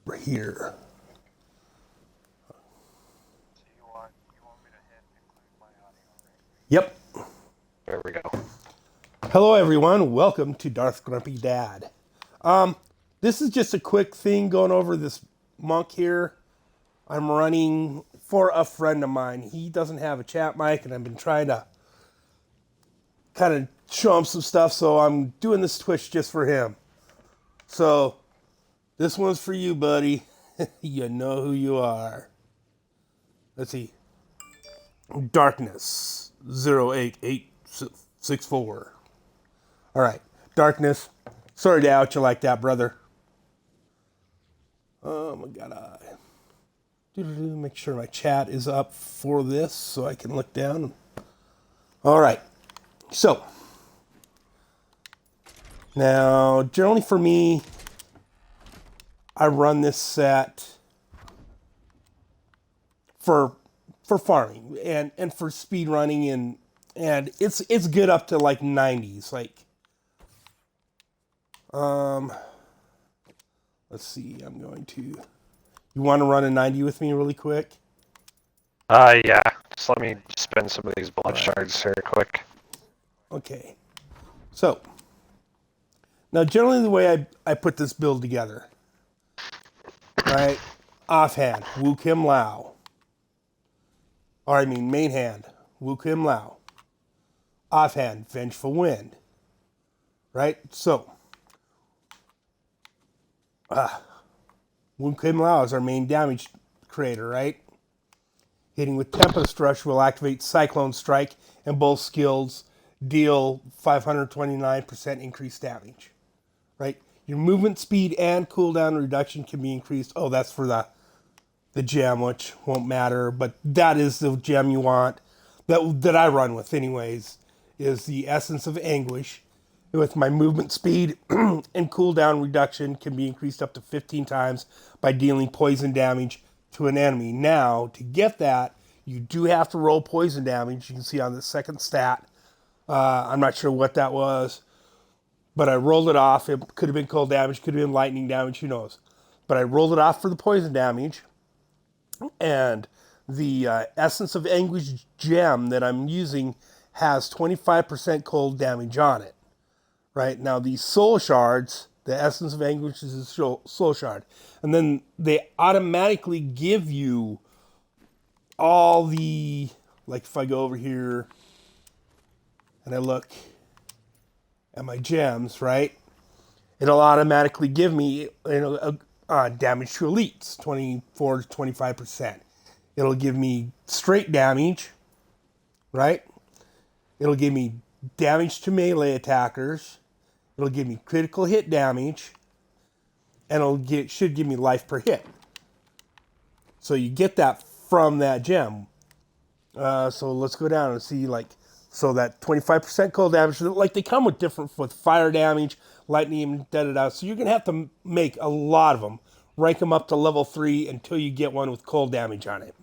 Right here. You want me to hit include my audio, right? Yep. There we go. Hello, everyone. Welcome to Darth Grumpy Dad. This is just a quick thing going over this monk here. I'm running for a friend of mine. He doesn't have a chat mic, and I've been trying to kind of show him some stuff, so I'm doing this Twitch just for him. So, this one's for you, buddy. You know who you are. Let's see. Darkness 08864. All right, Darkness. Sorry to out you like that, brother. Oh my god. Make sure my chat is up for this so I can look down. All right. So, now, generally for me, I run this set for farming and for speed running and it's good up to like 90s. Like, let's see. I'm going to. You want to run a 90 with me really quick? Yeah. Just let me spend some of these blood shards here quick. Okay. So, now generally the way I put this build together, right? Offhand, Wu Kim Lao. Or I mean main hand, Wu Kim Lao. Offhand, Vengeful Wind. Right? So, Wu Kim Lao is our main damage creator, right? Hitting with Tempest Rush will activate Cyclone Strike, and both skills deal 529% increased damage. Right? Your movement speed and cooldown reduction can be increased. Oh, that's for the gem, which won't matter, but that is the gem you want. That I run with anyways, is the Essence of Anguish. With my movement speed and cooldown reduction can be increased up to 15 times by dealing poison damage to an enemy. Now, to get that, you do have to roll poison damage. You can see on the second stat. I'm not sure what that was, but I rolled it off. It could have been cold damage, could have been lightning damage, who knows. But I rolled it off for the poison damage. And the Essence of Anguish gem that I'm using has 25% cold damage on it. Right? Now, these soul shards, the Essence of Anguish is a soul shard. And then they automatically give you all the, like if I go over here and I look at my gems, right? It'll automatically give me damage to elites, 24 to 25%. It'll give me straight damage, right? It'll give me damage to melee attackers. It'll give me critical hit damage, and should give me life per hit. So you get that from that gem. So let's go down and see, like, so that 25% cold damage, like they come with fire damage, lightning, da-da-da. So you're going to have to make a lot of them. Rank them up to level 3 until you get one with cold damage on it.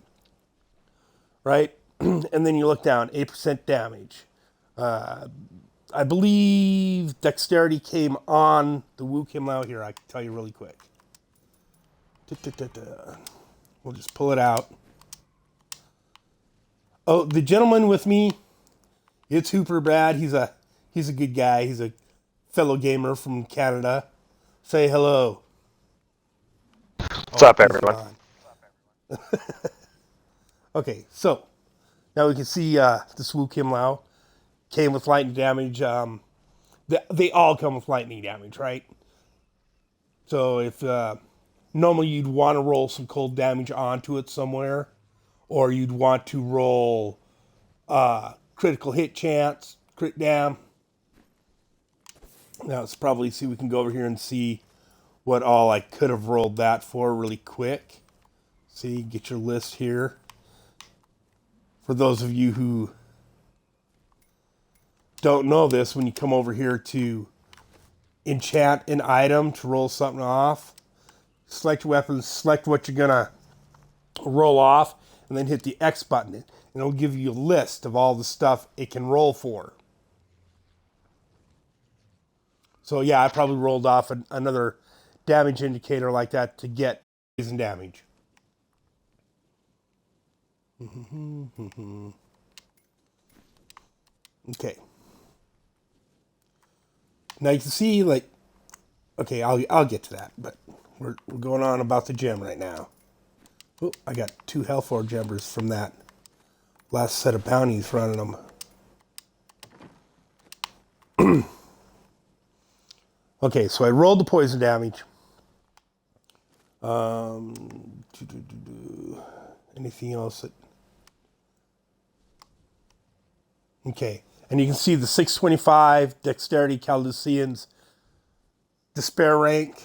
Right? And then you look down, 8% damage. I believe Dexterity came on the Wu Kim Lao here. I can tell you really quick. We'll just pull it out. Oh, the gentleman with me, it's Hooper Brad. He's a good guy. He's a fellow gamer from Canada. Say hello. What's up, everyone? Okay, so now we can see this Wu Kim Lao came with lightning damage. They all come with lightning damage, right? So if normally you'd want to roll some cold damage onto it somewhere, or you'd want to roll critical hit chance, crit dam. Now let's probably see, we can go over here and see what all I could have rolled that for really quick. See, get your list here. For those of you who don't know this, when you come over here to enchant an item to roll something off, select your weapons, select what you're gonna roll off, and then hit the X button, and it'll give you a list of all the stuff it can roll for. So yeah, I probably rolled off another damage indicator like that to get poison damage. Okay. Now you can see, like, okay, I'll get to that, but we're going on about the gem right now. Oh, I got 2 Hellforge embers from that last set of bounties running them. Okay, so I rolled the poison damage. Anything else that... Okay, and you can see the 625 Dexterity Calducean's Despair rank.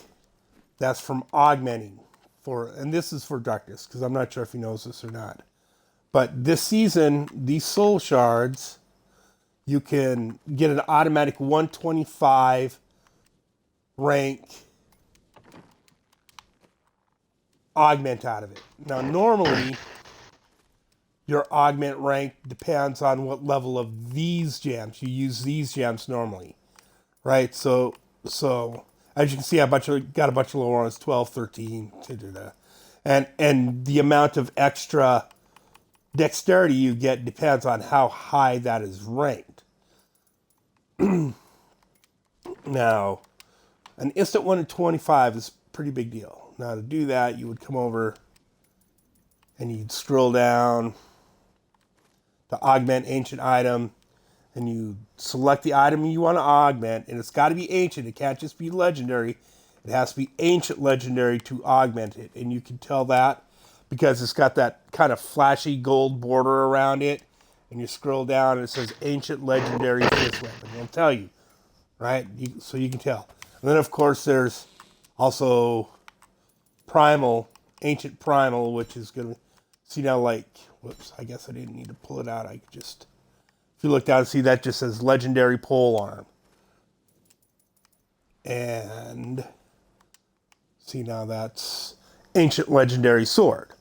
That's from augmenting for, and this is for Darkness, because I'm not sure if he knows this or not. But this season, these soul shards, you can get an automatic 125 rank augment out of it. Now, normally, your augment rank depends on what level of these gems. You use these gems normally, right? So as you can see, I got a bunch of lower ones, 12, 13, and the amount of extra dexterity you get depends on how high that is ranked. Now, an instant 1 in 25 is a pretty big deal. Now, to do that, you would come over and you'd scroll down to augment ancient item, and you select the item you want to augment, and it's got to be ancient. It can't just be legendary. It has to be ancient legendary to augment it, and you can tell that because it's got that kind of flashy gold border around it, and you scroll down and it says ancient legendary for this weapon. It'll tell you, right? So you can tell. And then, of course, there's also primal, ancient primal, which is going to see now, like, whoops, I guess I didn't need to pull it out. I could just, if you look down, see that just says legendary pole arm. And see now that's ancient legendary sword.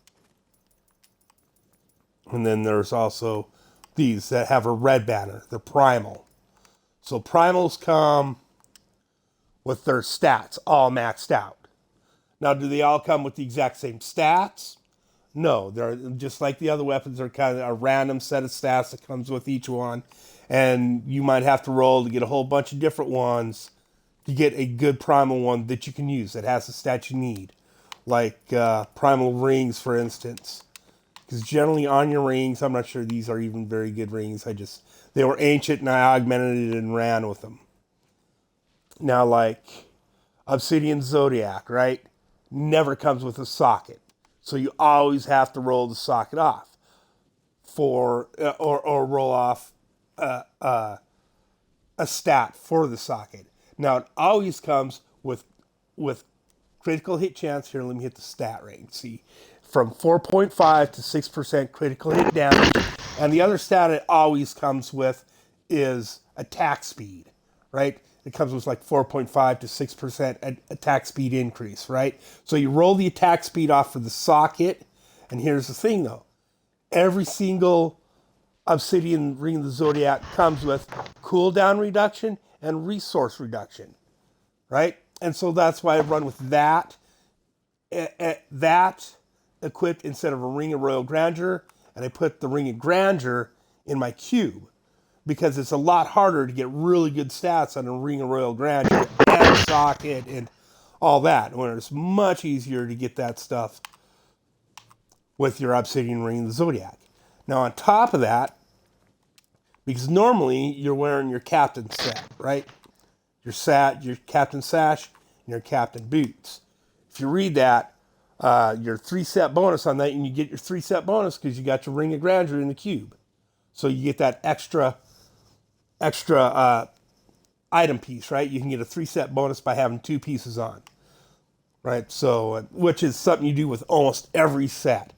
And then there's also these that have a red banner. They're primal. So primals come with their stats all maxed out. Now, do they all come with the exact same stats? No, they're just like the other weapons. They're kind of a random set of stats that comes with each one. And you might have to roll to get a whole bunch of different ones to get a good primal one that you can use that has the stats you need. Like primal rings, for instance. Because generally on your rings, I'm not sure these are even very good rings. They were ancient and I augmented it and ran with them. Now, like Obsidian Zodiac, right? Never comes with a socket. So you always have to roll the socket off for, or roll off a stat for the socket. Now, it always comes with critical hit chance. Here, let me hit the stat range. See, from 4.5 to 6% critical hit damage. And the other stat it always comes with is attack speed, right? It comes with like 4.5 to 6% attack speed increase, right? So you roll the attack speed off for the socket. And here's the thing, though. Every single Obsidian Ring of the Zodiac comes with cooldown reduction and resource reduction, right? And so that's why I run with that equipped instead of a Ring of Royal Grandeur, and I put the Ring of Grandeur in my cube because it's a lot harder to get really good stats on a Ring of Royal Grandeur and socket and all that, when it's much easier to get that stuff with your Obsidian Ring of the Zodiac. Now, on top of that, because normally you're wearing your captain set, right? Your captain sash, and your captain boots. If you read that, your 3-set bonus on that, and you get your 3-set bonus because you got your Ring of Grandeur in the cube. So you get that extra item piece, right? You can get a 3-set bonus by having 2 pieces on, right? So, which is something you do with almost every set.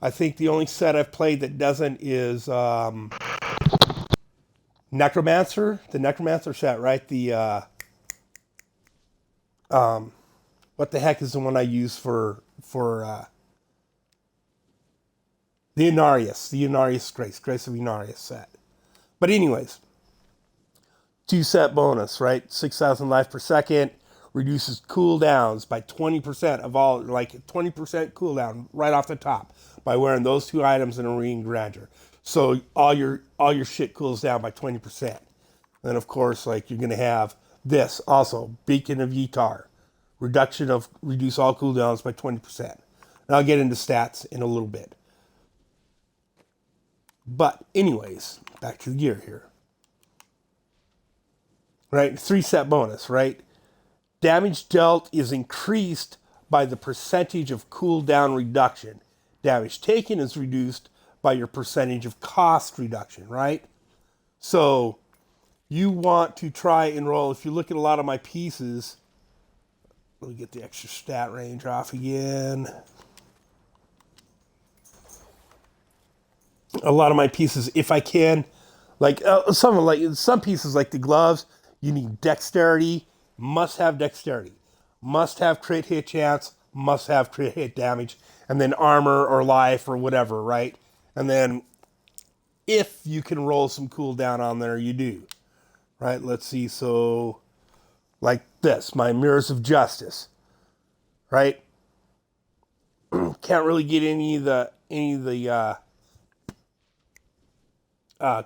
I think the only set I've played that doesn't is Necromancer, the Necromancer set, right? The what the heck is the one I use for the Inarius Grace of Inarius set. But anyways, 2-set bonus, right? 6,000 life per second, reduces cooldowns by 20% of all, like 20% cooldown right off the top by wearing those 2 items in Arena Grandeur. So all your shit cools down by 20%. Then of course, like you're gonna have this also, Beacon of Ytar, reduce all cooldowns by 20%. And I'll get into stats in a little bit. But anyways, back to the gear here. Right, 3 set bonus, right? Damage dealt is increased by the percentage of cooldown reduction. Damage taken is reduced by your percentage of cost reduction, right? So you want to try and roll, if you look at a lot of my pieces, let me get the extra stat range off again. A lot of my pieces, if I can, like some pieces like the gloves, you need dexterity, must have dexterity, must have crit hit chance, must have crit hit damage, and then armor or life or whatever, right? And then if you can roll some cooldown on there, you do, right? Let's see. So like this, my Mirrors of Justice, right? Can't really get any of the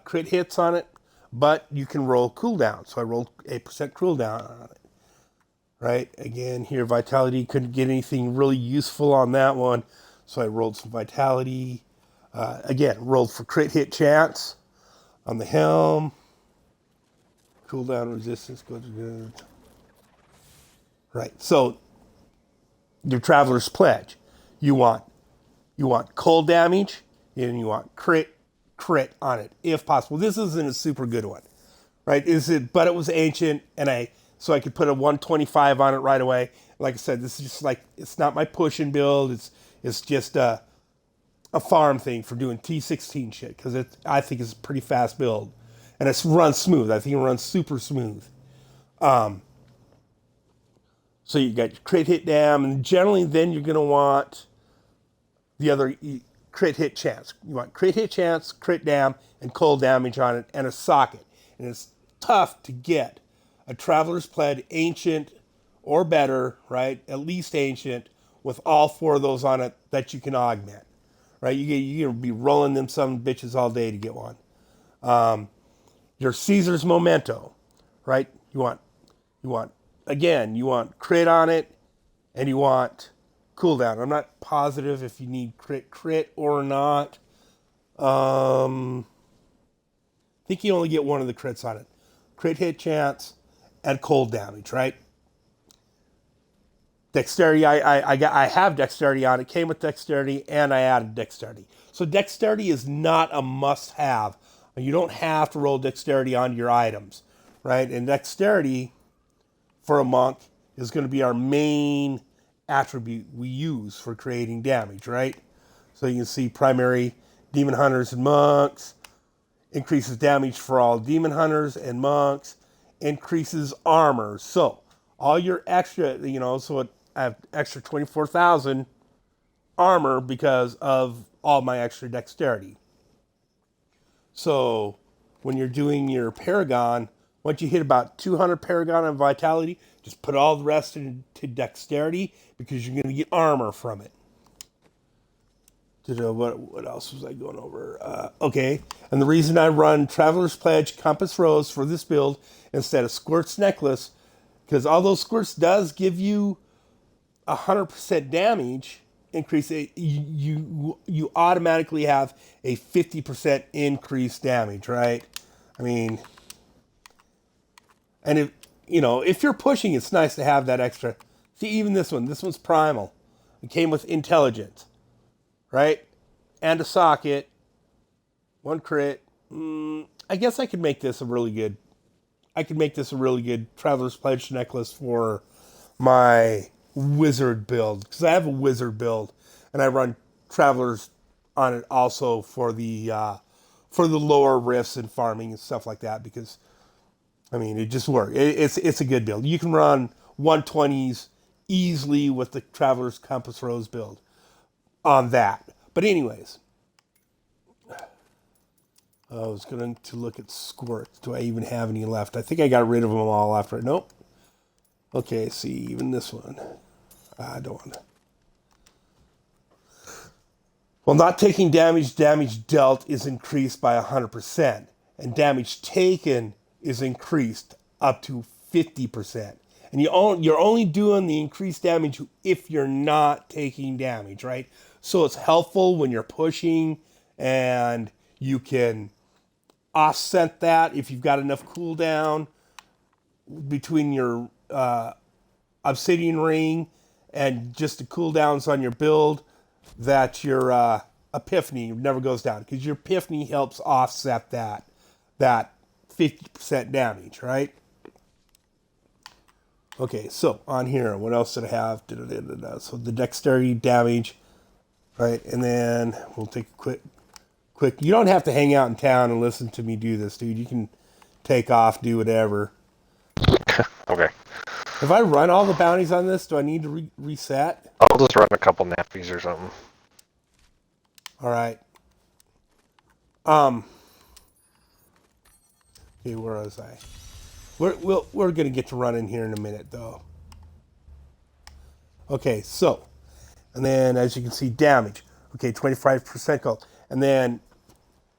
crit hits on it, but you can roll cooldown. So I rolled 8% cooldown on it. Right? Again, here, Vitality, couldn't get anything really useful on that one. So I rolled some Vitality. Again, rolled for crit hit chance on the helm. Cooldown resistance goes good. Right. So your Traveler's Pledge. You want cold damage and you want crit on it if possible. This isn't a super good one, right? But it was ancient, and so I could put a 125 on it right away. Like I said, this is just like, it's not my pushing build. It's just a farm thing for doing T16 shit, because I think it's a pretty fast build, and it runs smooth. I think it runs super smooth. So you got your crit hit dam, and generally then you're gonna want the other crit hit chance. You want crit hit chance, crit dam, and cold damage on it, and a socket. And it's tough to get a Traveler's Pledge ancient or better, right? At least ancient, with all 4 of those on it that you can augment, right? You're gonna be rolling them some bitches all day to get one. Your Caesar's Memento, right? You want crit on it, and you want cooldown. I'm not positive if you need crit or not. I think you only get one of the crits on it. Crit hit chance and cold damage, right? Dexterity, I have dexterity on it. Came with dexterity, and I added dexterity. So dexterity is not a must-have. You don't have to roll dexterity on your items, right? And dexterity for a monk is going to be our main attribute we use for creating damage, right? So you can see primary demon hunters and monks, increases damage for all demon hunters and monks, increases armor. So all your extra, so I have extra 24,000 armor because of all my extra dexterity. So when you're doing your Paragon, once you hit about 200 Paragon on Vitality, just put all the rest into Dexterity, because you're going to get armor from it. What else was I going over? Okay, and the reason I run Traveler's Pledge Compass Rose for this build instead of Squirt's Necklace, because although Squirt's does give you 100% damage increase, you automatically have a 50% increased damage, right? I mean, and if you're pushing, it's nice to have that extra. See, even this one's primal. It came with intelligence, right? And a socket, 1 crit. I guess I could make this a really good. Traveler's Pledge necklace for my wizard build, because I have a wizard build, and I run Travelers on it also for the lower rifts and farming and stuff like that, because I mean, it just works. It's a good build. You can run 120s easily with the Traveler's Compass Rose build on that. But anyways, I was going to look at squirts. Do I even have any left? I think I got rid of them all after. Nope. Okay, see, even this one. I don't want to. Well, not taking damage, damage dealt is increased by 100%, and damage taken is increased up to 50%. And you're only doing the increased damage if you're not taking damage, right? So it's helpful when you're pushing, and you can offset that if you've got enough cooldown between your obsidian ring and just the cooldowns on your build, that your epiphany never goes down, because your epiphany helps offset that 50% damage, right? Okay, so on here, what else did I have? So the dexterity damage, right? And then we'll take a quick. You don't have to hang out in town and listen to me do this, dude. You can take off, do whatever. Okay. If I run all the bounties on this, do I need to reset? I'll just run a couple nappies or something. All right. Okay, where was I? We're gonna get to running here in a minute, though. Okay, so, and then as you can see, damage. Okay, 25% gold, and then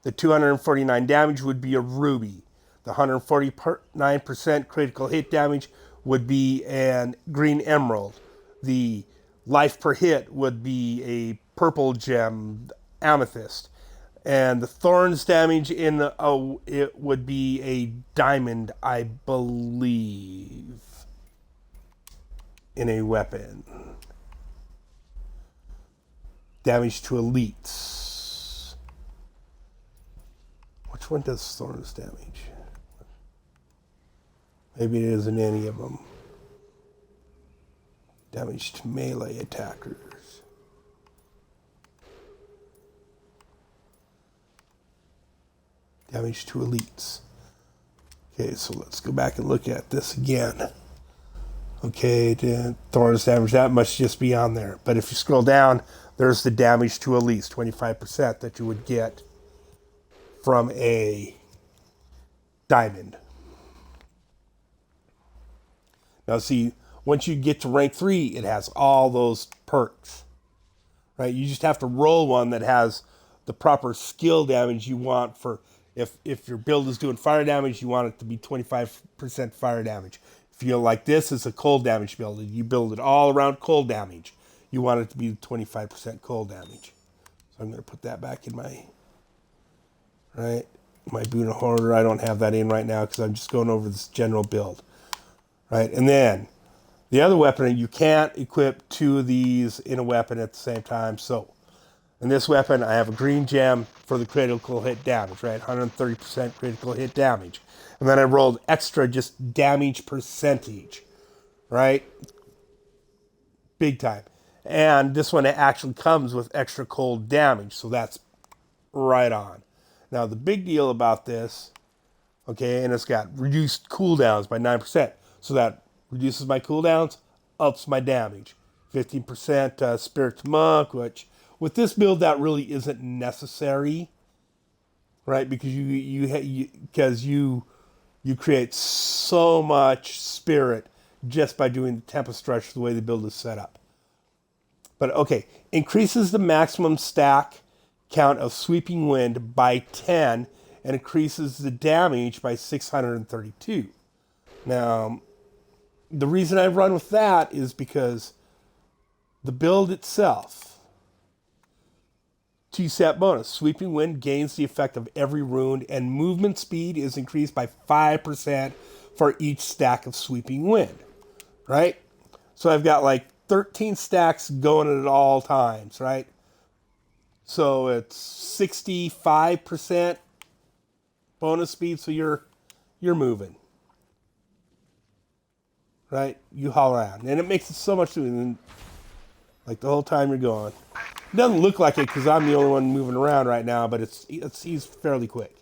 the 249 damage would be a ruby. The 149% critical hit damage would be an green emerald. The life per hit would be a purple gem, amethyst. And the thorns damage it would be a diamond, I believe, in a weapon. Damage to elites. Which one does thorns damage? Maybe it isn't any of them. Damage to melee attackers. Damage to elites. Okay, so let's go back and look at this again. Okay, thorns damage, that must just be on there. But if you scroll down, there's the damage to elites, 25% that you would get from a diamond. Now see, once you get to rank 3, it has all those perks, right? You just have to roll one that has the proper skill damage you want for, if your build is doing fire damage, you want it to be 25% fire damage. If you like this is a cold damage build, you build it all around cold damage, you want it to be 25% cold damage. So I'm going to put that back in my boon of horror. I don't have that in right now because I'm just going over this general build. Right, and then the other weapon, you can't equip 2 of these in a weapon at the same time. So in this weapon, I have a green gem for the critical hit damage, right? 130% critical hit damage. And then I rolled extra just damage percentage, right? Big time. And this one actually comes with extra cold damage, so that's right on. Now, the big deal about this, okay, and it's got reduced cooldowns by 9%. So that reduces my cooldowns, ups my damage. 15% Spirit Monk, which with this build that really isn't necessary, right? Because you create so much spirit just by doing the Tempest Rush the way the build is set up. But okay, increases the maximum stack count of Sweeping Wind by 10 and increases the damage by 632. Now, the reason I run with that is because the build itself, 2-set bonus. Sweeping Wind gains the effect of every wound, and movement speed is increased by 5% for each stack of Sweeping Wind. Right? So I've got like 13 stacks going at all times, right? So it's 65% bonus speed, so you're moving. Right? You haul around. And it makes it so much smoother. Like the whole time you're going. It doesn't look like it because I'm the only one moving around right now, but he's fairly quick.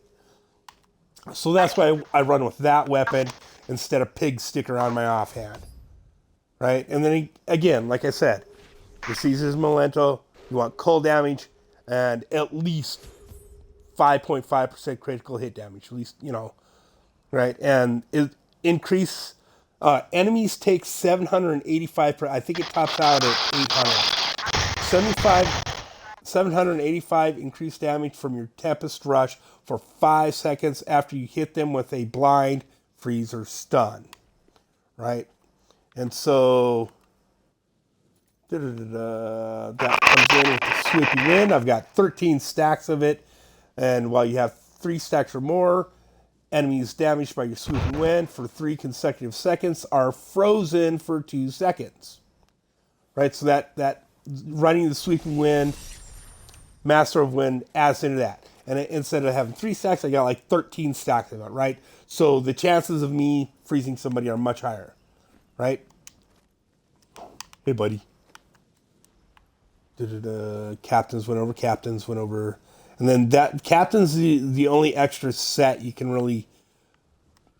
So that's why I run with that weapon instead of pig sticker on my offhand. Right? And then again, like I said, the Caesar's Memento, you want cold damage and at least 5.5% critical hit damage. At least, right? And it increase Enemies take 785 I think it tops out at 800. 785 increased damage from your Tempest Rush for 5 seconds after you hit them with a blind, freeze, or stun. Right? And so that comes in with the Sweeping Wind. I've got 13 stacks of it. And while you have 3 stacks or more, enemies damaged by your Sweeping Wind for 3 consecutive seconds are frozen for 2 seconds. Right? So that running the Sweeping Wind, Master of Wind adds into that. And instead of having 3 stacks, I got like 13 stacks of it, right? So the chances of me freezing somebody are much higher, right? Hey, buddy. Captains went over. And then that Captain's the only extra set you can really,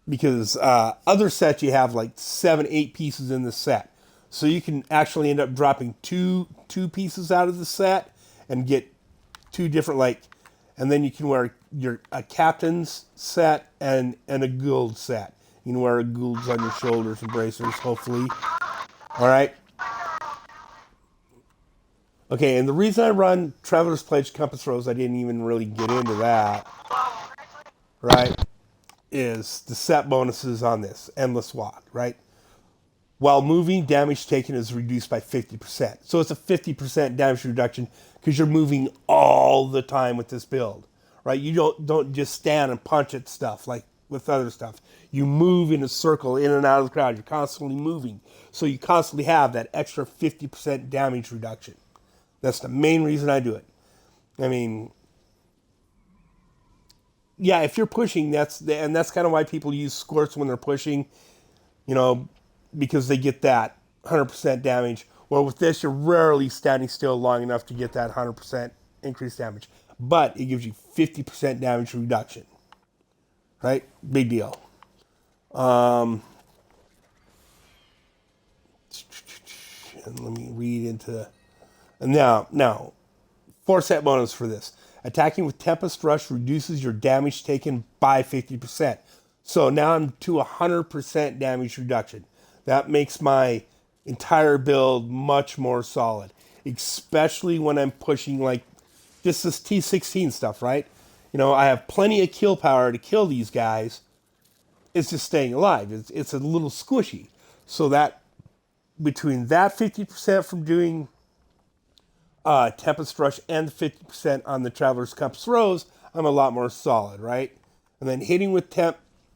because other sets you have like 7-8 pieces in the set. So you can actually end up dropping two pieces out of the set and get 2 different and then you can wear a Captain's set and a Gould set. You can wear a Gould's on your shoulders and bracers, hopefully. All right. Okay, and the reason I run Traveler's Pledge Compass Rose, I didn't even really get into that, right, is the set bonuses on this. Endless Walk, right? While moving, damage taken is reduced by 50%. So it's a 50% damage reduction because you're moving all the time with this build, right? You don't just stand and punch at stuff like with other stuff. You move in a circle in and out of the crowd. You're constantly moving. So you constantly have that extra 50% damage reduction. That's the main reason I do it. I mean, yeah, if you're pushing, that's kind of why people use squirts when they're pushing, because they get that 100% damage. Well, with this, you're rarely standing still long enough to get that 100% increased damage. But it gives you 50% damage reduction. Right? Big deal. And let me read into... Now, 4 set bonus for this. Attacking with Tempest Rush reduces your damage taken by 50%. So now I'm to 100% damage reduction. That makes my entire build much more solid. Especially when I'm pushing just this T16 stuff, right? I have plenty of kill power to kill these guys. It's just staying alive. It's a little squishy. So that between that 50% from doing Tempest Rush and the 50% on the Traveler's Compass Rose, I'm a lot more solid, right? And then hitting with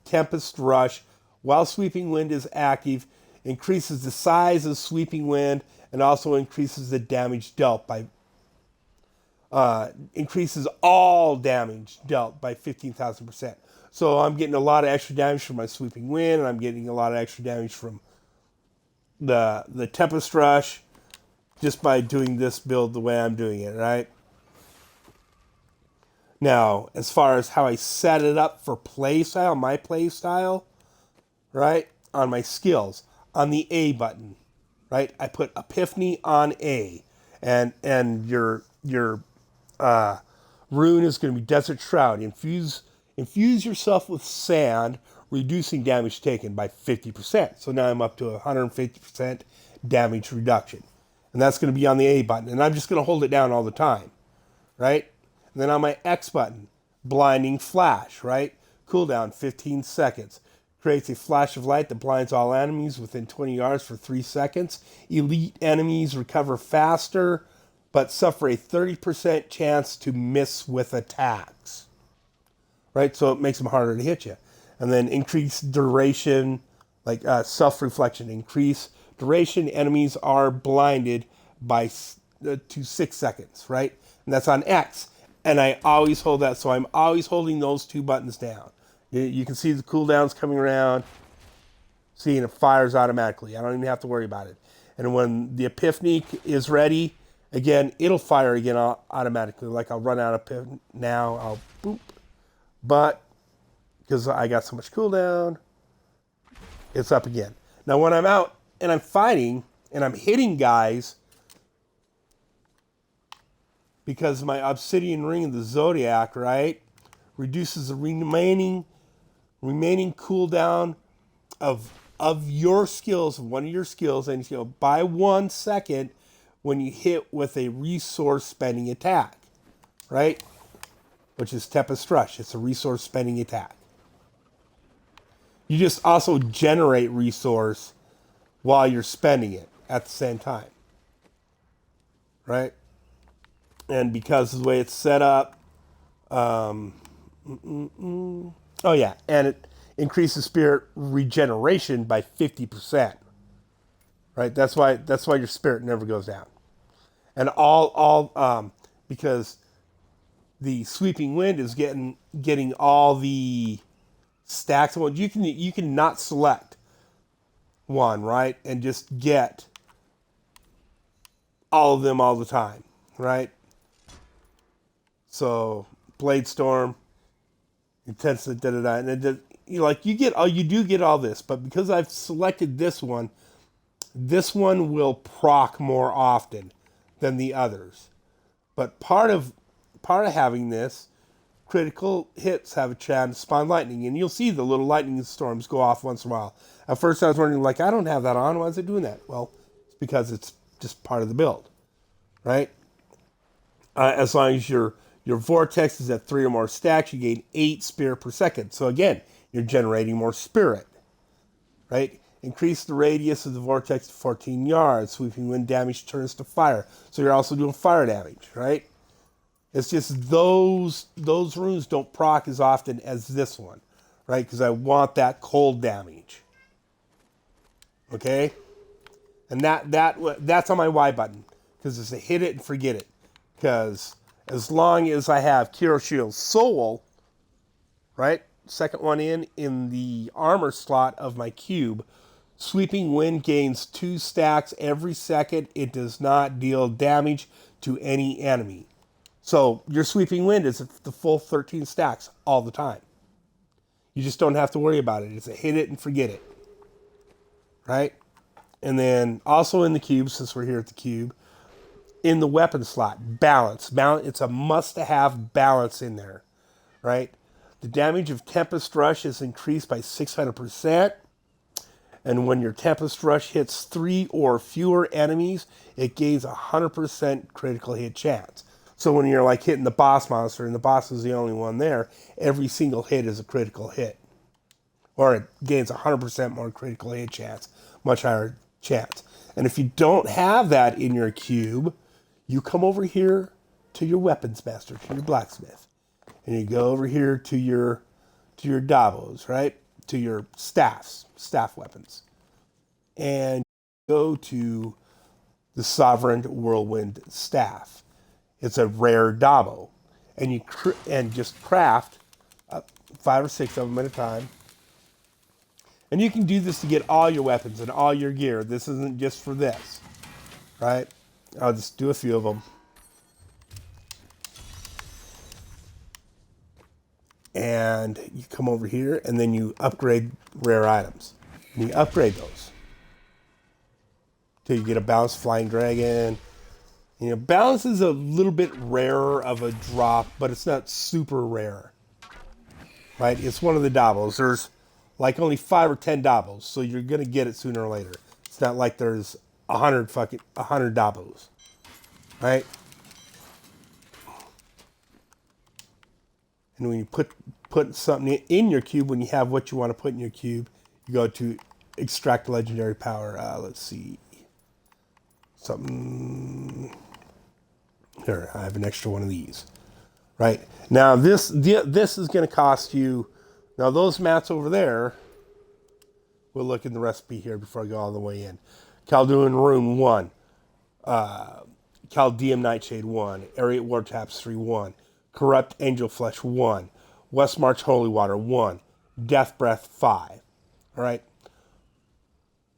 Tempest Rush while Sweeping Wind is active increases the size of Sweeping Wind and also increases the damage dealt by increases all damage dealt by 15,000%. So I'm getting a lot of extra damage from my Sweeping Wind, and I'm getting a lot of extra damage from the Tempest Rush just by doing this build the way I'm doing it, right? Now, as far as how I set it up for playstyle, my playstyle, right, on my skills, on the A button, right, I put Epiphany on A, and your rune is going to be Desert Shroud. Infuse yourself with sand, reducing damage taken by 50%. So now I'm up to 150% damage reduction. And that's going to be on the A button. And I'm just going to hold it down all the time, right? And then on my X button, Blinding Flash, right? Cooldown 15 seconds. Creates a flash of light that blinds all enemies within 20 yards for 3 seconds. Elite enemies recover faster, but suffer a 30% chance to miss with attacks, right? So it makes them harder to hit you. And then increase duration, self-reflection. Increase duration, enemies are blinded by to 6 seconds, right? And that's on X. And I always hold that, so I'm always holding those 2 buttons down. You can see the cooldowns coming around. See, and it fires automatically. I don't even have to worry about it. And when the Epiphany is ready, again, it'll fire again automatically. Like I'll run out of now, I'll boop. But because I got so much cooldown, it's up again. Now when I'm out and I'm fighting and I'm hitting guys, because my Obsidian Ring of the Zodiac, right, reduces the remaining cooldown of of your skills, one of your skills, and you go by 1 second when you hit with a resource spending attack, right? Which is Tempest Rush. It's a resource spending attack. You just also generate resource while you're spending it at the same time, right? And because of the way it's set up, oh yeah, and it increases spirit regeneration by 50%. Right? That's why your spirit never goes down. And because the sweeping wind is getting all the stacks. Well, you can not select one, right, and just get all of them all the time, right? So Blade Storm, intensely and then you do get all this, but because I've selected this one will proc more often than the others. But part of having this, critical hits have a chance to spawn lightning, and you'll see the little lightning storms go off once in a while. At first I was wondering, like, I don't have that on. Why is it doing that? Well, it's because it's just part of the build, right? As long as your vortex is at 3 or more stacks, you gain 8 spirit per second. So again, you're generating more spirit, right? Increase the radius of the vortex to 14 yards. Sweeping wind damage turns to fire. So you're also doing fire damage, right? It's just those runes don't proc as often as this one, right? Because I want that cold damage. Okay? And that's on my Y button. Because it's a hit it and forget it. Because as long as I have Kiroshio's Soul, right? Second one in the armor slot of my cube, Sweeping Wind gains 2 stacks every second. It does not deal damage to any enemy. So your Sweeping Wind is the full 13 stacks all the time. You just don't have to worry about it. It's a hit it and forget it. Right? And then also in the cube, since we're here at the cube, in the weapon slot, balance. It's a must-have balance in there. Right? The damage of Tempest Rush is increased by 600%. And when your Tempest Rush hits 3 or fewer enemies, it gains 100% critical hit chance. So when you're like hitting the boss monster and the boss is the only one there, every single hit is a critical hit. Or it gains 100% more critical hit chance, much higher chance. And if you don't have that in your cube, you come over here to your weapons master, to your blacksmith. And you go over here to your dabos, right? To your staff weapons. And go to the Sovereign Whirlwind Staff. It's a rare dabo. And you just craft 5 or 6 of them at a time. And you can do this to get all your weapons and all your gear. This isn't just for this, right? I'll just do a few of them. And you come over here, and then you upgrade rare items. And you upgrade those till you get a balanced flying dragon. You know, balance is a little bit rarer of a drop, but it's not super rare, right? It's one of the doubles. There's like only 5 or 10 doubles, so you're gonna get it sooner or later. It's not like there's 100 doubles, right? And when you put something in your cube, when you have what you want to put in your cube, you go to extract legendary power. Let's see. Something. Here, I have an extra one of these. Right. Now, this is going to cost you. Now, those mats over there, we'll look in the recipe here before I go all the way in. Calduin Rune 1. Chaldeum Nightshade 1. Ariat Wartaps 3 1. Corrupt Angel Flesh 1. West March Holy Water 1. Death Breath 5. All right.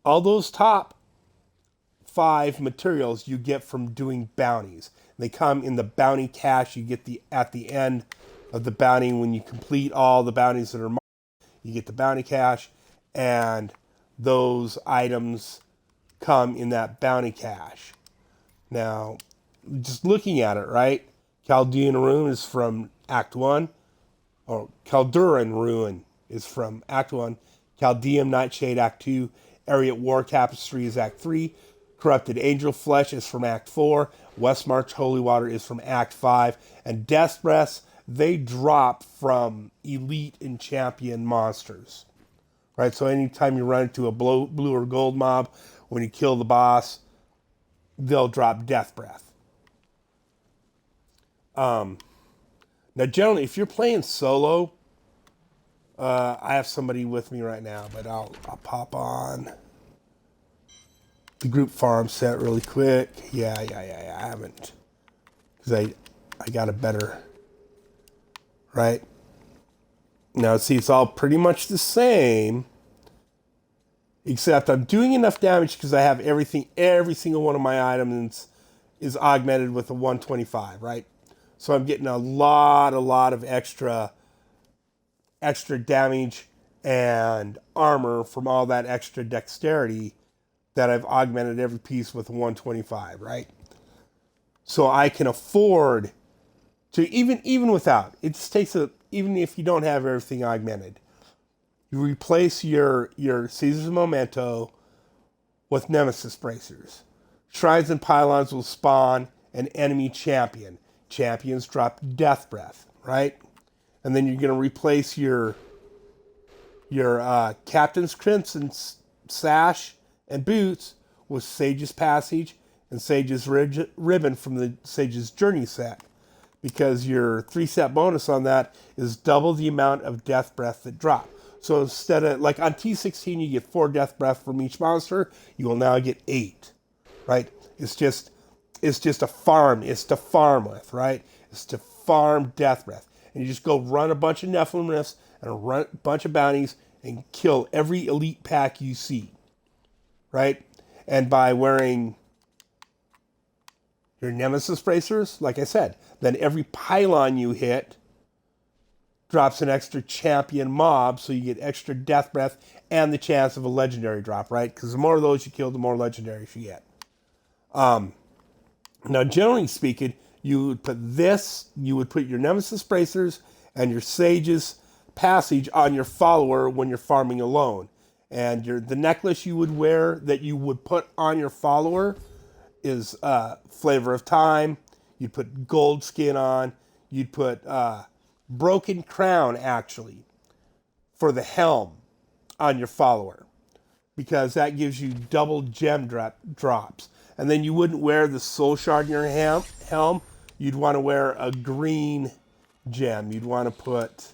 All those top 5 materials you get from doing bounties. They come in the bounty cache you get at the end of the bounty. When you complete all the bounties that are marked, you get the bounty cache, and those items come in that bounty cache. Now, just looking at it, right? Chaldean Rune is from Act 1, or Calduran Rune is from Act 1. Chaldean Nightshade Act 2, Ariat War Tapestry is Act 3, Corrupted Angel Flesh is from Act 4, Westmarch Holy Water is from Act 5, and Death Breaths, they drop from elite and champion monsters. Right, so anytime you run into a blue or gold mob, when you kill the boss, they'll drop Death Breath. Now, generally, if you're playing solo, I have somebody with me right now, but I'll pop on the group farm set really quick. Yeah, I haven't, because I got a better, right? Now, see, it's all pretty much the same, except I'm doing enough damage because I have everything, every single one of my items is augmented with a 125, right? So I'm getting a lot of extra damage and armor from all that extra dexterity that I've augmented every piece with a 125, right? So I can afford to, even without, it just takes even if you don't have everything augmented, you replace your Caesar's Memento with Nemesis Bracers. Shrines and Pylons will spawn an enemy champion. Champions drop Death Breath, right? And then you're going to replace your Captain's Crimson Sash and Boots with Sage's Passage and Sage's Ribbon from the Sage's Journey set. Because your 3-set bonus on that is double the amount of Death Breath that drop. So instead of, like on T16, you get 4 Death Breath from each monster, you will now get 8, right? It's just a farm. It's to farm with, right? It's to farm Death Breath. And you just go run a bunch of Nephilim Rifts and run a bunch of bounties and kill every elite pack you see, right? And by wearing your Nemesis Bracers, like I said, then every pylon you hit drops an extra champion mob, so you get extra Death Breath and the chance of a legendary drop, right? Because the more of those you kill, the more legendaries you get. Now, generally speaking, you would put your Nemesis Bracers and your Sage's Passage on your follower when you're farming alone. And the necklace you would wear that you would put on your follower is Flavor of Time. You'd put Gold Skin on. You'd put Broken Crown, actually, for the helm on your follower, because that gives you double gem drops. And then you wouldn't wear the Soul Shard in your helm. You'd want to wear a green gem. You'd want to put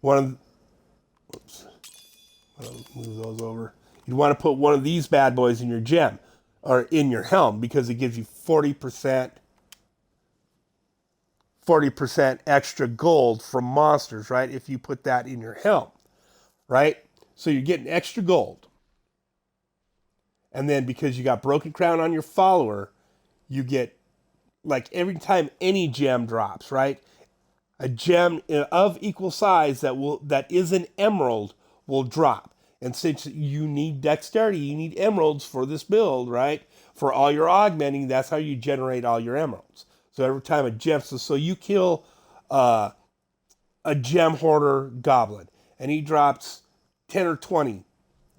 one of... Oops. I'll move those over. You'd want to put one of these bad boys in your gem, or in your helm, because it gives you 40% extra gold from monsters, right? If you put that in your helm, right? So you're getting extra gold. And then because you got Broken Crown on your follower, you get, like, every time any gem drops, right? A gem of equal size that is an emerald will drop. And since you need dexterity, you need emeralds for this build, right? For all your augmenting, that's how you generate all your emeralds. So every time a gem, so you kill a gem hoarder goblin, and he drops 10 or 20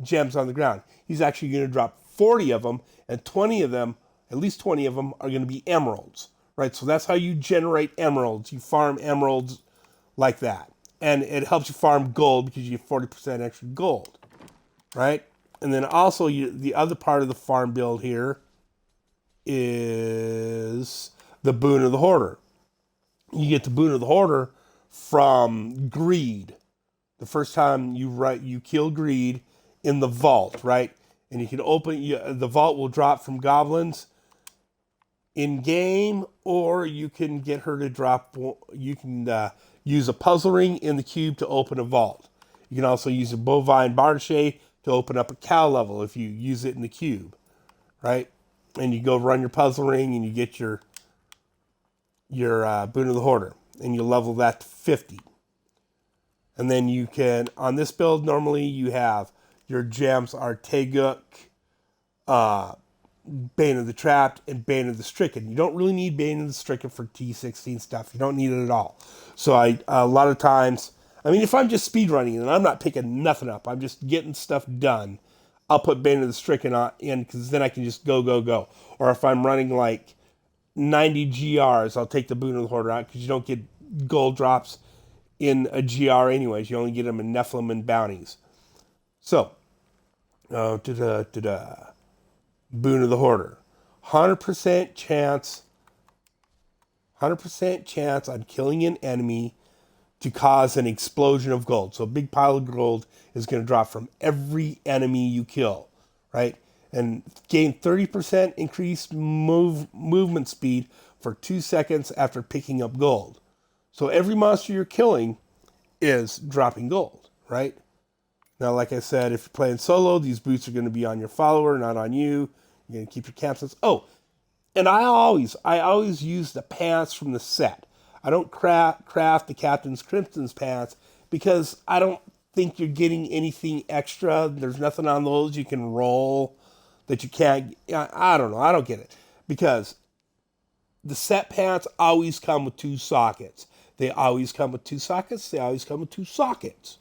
gems on the ground. He's actually going to drop 40 of them, and 20 of them, at least 20 of them, are going to be emeralds, right? So that's how you generate emeralds. You farm emeralds like that. And it helps you farm gold because you get 40% extra gold, right? And then also the other part of the farm build here is the Boon of the Hoarder. You get the Boon of the Hoarder from Greed. The first time you kill Greed in the vault, right? And you can the vault will drop from goblins in game, or you can get her to drop. You can use a puzzle ring in the cube to open a vault. You can also use a bovine bardache to open up a cow level if you use it in the cube, right? And you go run your puzzle ring and you get your Boon of the Hoarder, and you level that to 50. And then you can, on this build, normally you have your gems are Teguk, Bane of the Trapped, and Bane of the Stricken. You don't really need Bane of the Stricken for T16 stuff. You don't need it at all. So a lot of times I mean, if I'm just speedrunning and I'm not picking nothing up, I'm just getting stuff done, I'll put Bane of the Stricken in because then I can just go, go, go. Or if I'm running like 90 GRs, I'll take the Boon of the Hoarder out because you don't get gold drops in a GR anyways. You only get them in Nephilim and bounties. So, Boon of the Hoarder. 100% chance 100% chance on killing an enemy to cause an explosion of gold. So a big pile of gold is going to drop from every enemy you kill, right? And gain 30% increased movement speed for 2 seconds after picking up gold. So every monster you're killing is dropping gold, right? Now, like I said, if you're playing solo, these boots are going to be on your follower, not on you. You're going to keep your campsites. Oh, and I always use the pants from the set. I don't craft the Captain's Crimson's pants because I don't think you're getting anything extra. There's nothing on those you can roll that you can't. I don't know. I don't get it because the set pants always come with 2 sockets. They always come with 2 sockets. They always come with 2 sockets.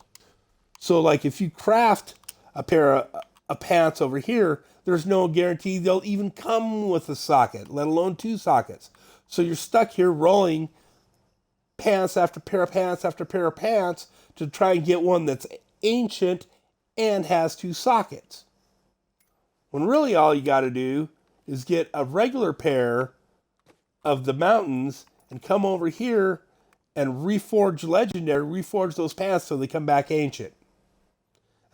So, like, if you craft a pair of pants over here, there's no guarantee they'll even come with a socket, let alone 2 sockets. So you're stuck here rolling pants after pair of pants after pair of pants to try and get one that's ancient and has 2 sockets. When really all you got to do is get a regular pair of the mountains and come over here and reforge reforge those pants so they come back ancient.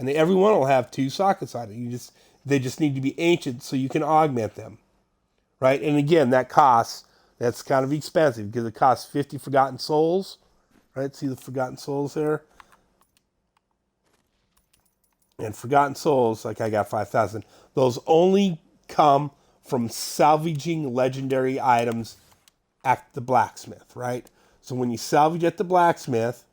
And every one will have 2 sockets on it. They just need to be ancient so you can augment them, right? And again, that's kind of expensive because it costs 50 Forgotten Souls, right? See the Forgotten Souls there? And Forgotten Souls, like I got 5,000. Those only come from salvaging legendary items at the blacksmith, right? So when you salvage at the blacksmith,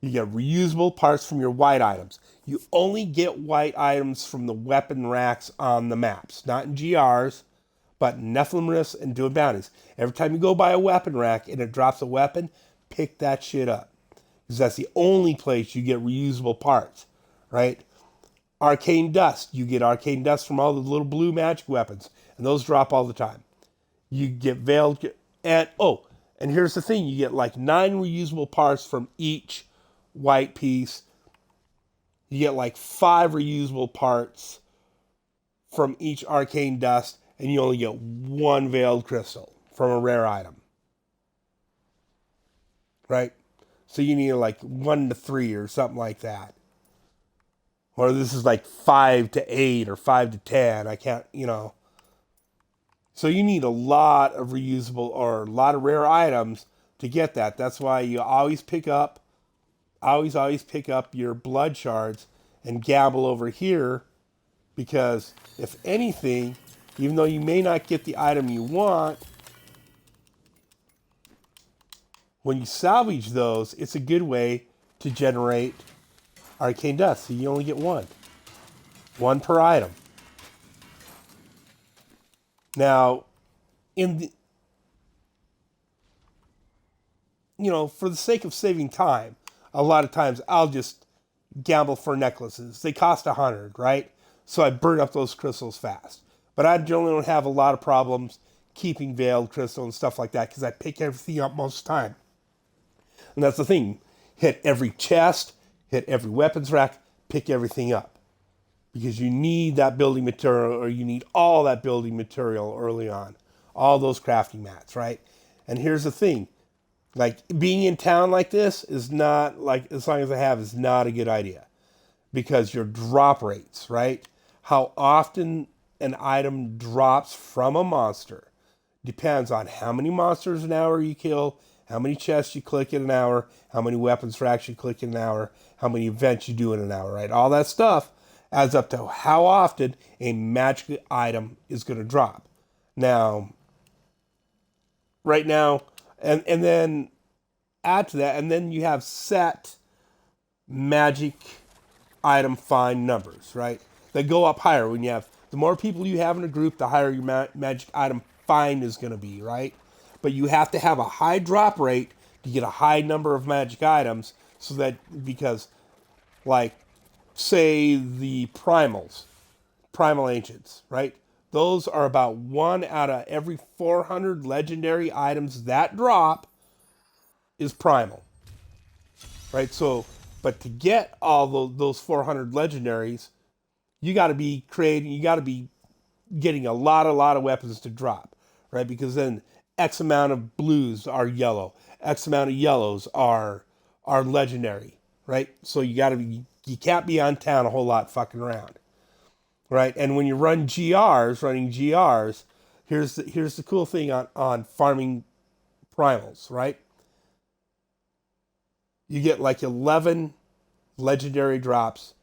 you get reusable parts from your white items. You only get white items from the weapon racks on the maps, not in GRs, but in Nephilim Rifts and doing bounties. Every time you go by a weapon rack and it drops a weapon, pick that shit up. Because that's the only place you get reusable parts, right? Arcane Dust. You get Arcane Dust from all the little blue magic weapons, and those drop all the time. You get Veiled... And here's the thing. You get like 9 reusable parts from each white piece. You get like 5 reusable parts from each Arcane Dust, and you only get 1 Veiled Crystal from a rare item. Right? So you need like 1 to 3 or something like that. Or this is like 5 to 8 or 5 to 10. I can't, So you need a lot of reusable or a lot of rare items to get that. That's why you always pick up your blood shards and gamble over here, because if anything, even though you may not get the item you want, when you salvage those, it's a good way to generate Arcane Dust. So you only get 1. 1 per item. Now, for the sake of saving time, a lot of times I'll just gamble for necklaces. They cost 100, right? So I burn up those crystals fast. But I generally don't have a lot of problems keeping Veiled Crystal and stuff like that because I pick everything up most of the time. And that's the thing. Hit every chest, hit every weapons rack, pick everything up. Because you need that building material, or you need all that building material early on. All those crafting mats, right? And here's the thing. Like, being in town like this is not, like, as long as I have, is not a good idea. Because your drop rates, right? How often an item drops from a monster depends on how many monsters an hour you kill, how many chests you click in an hour, how many weapons racks you click in an hour, how many events you do in an hour, right? All that stuff adds up to how often a magic item is going to drop. Now, right now, and then add to that, and then you have set magic item find numbers, right? They go up higher when you have, the more people you have in a group, the higher your magic item find is going to be, right? But you have to have a high drop rate to get a high number of magic items So that, because, like, say the primal ancients, right? Those are about 1 out of every 400 legendary items that drop is primal, right? So, but to get all those 400 legendaries, you got to be getting a lot of weapons to drop, right? Because then X amount of blues are yellow, X amount of yellows are legendary, right? So you can't be on town a whole lot fucking around, right? And when you run running GRs, here's the cool thing on farming primals, right? You get like 11 legendary drops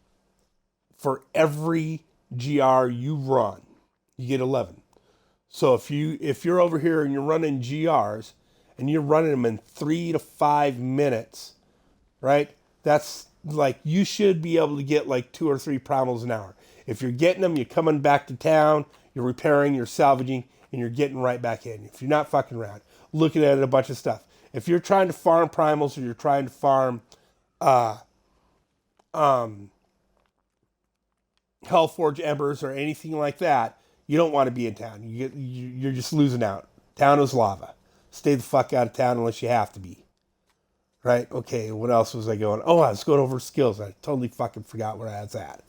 for every GR you run. You get 11. So if you're over here and you're running GRs and you're running them in 3 to 5 minutes, right? That's like, you should be able to get like 2 or 3 primals an hour. If you're getting them, you're coming back to town, you're repairing, you're salvaging, and you're getting right back in. If you're not fucking around, looking at a bunch of stuff. If you're trying to farm primals or you're trying to farm Hellforge Embers or anything like that, you don't want to be in town. You're just losing out. Town is lava. Stay the fuck out of town unless you have to be. Right? Okay, what else was I going? Oh, I was going over skills. I totally fucking forgot where I was at.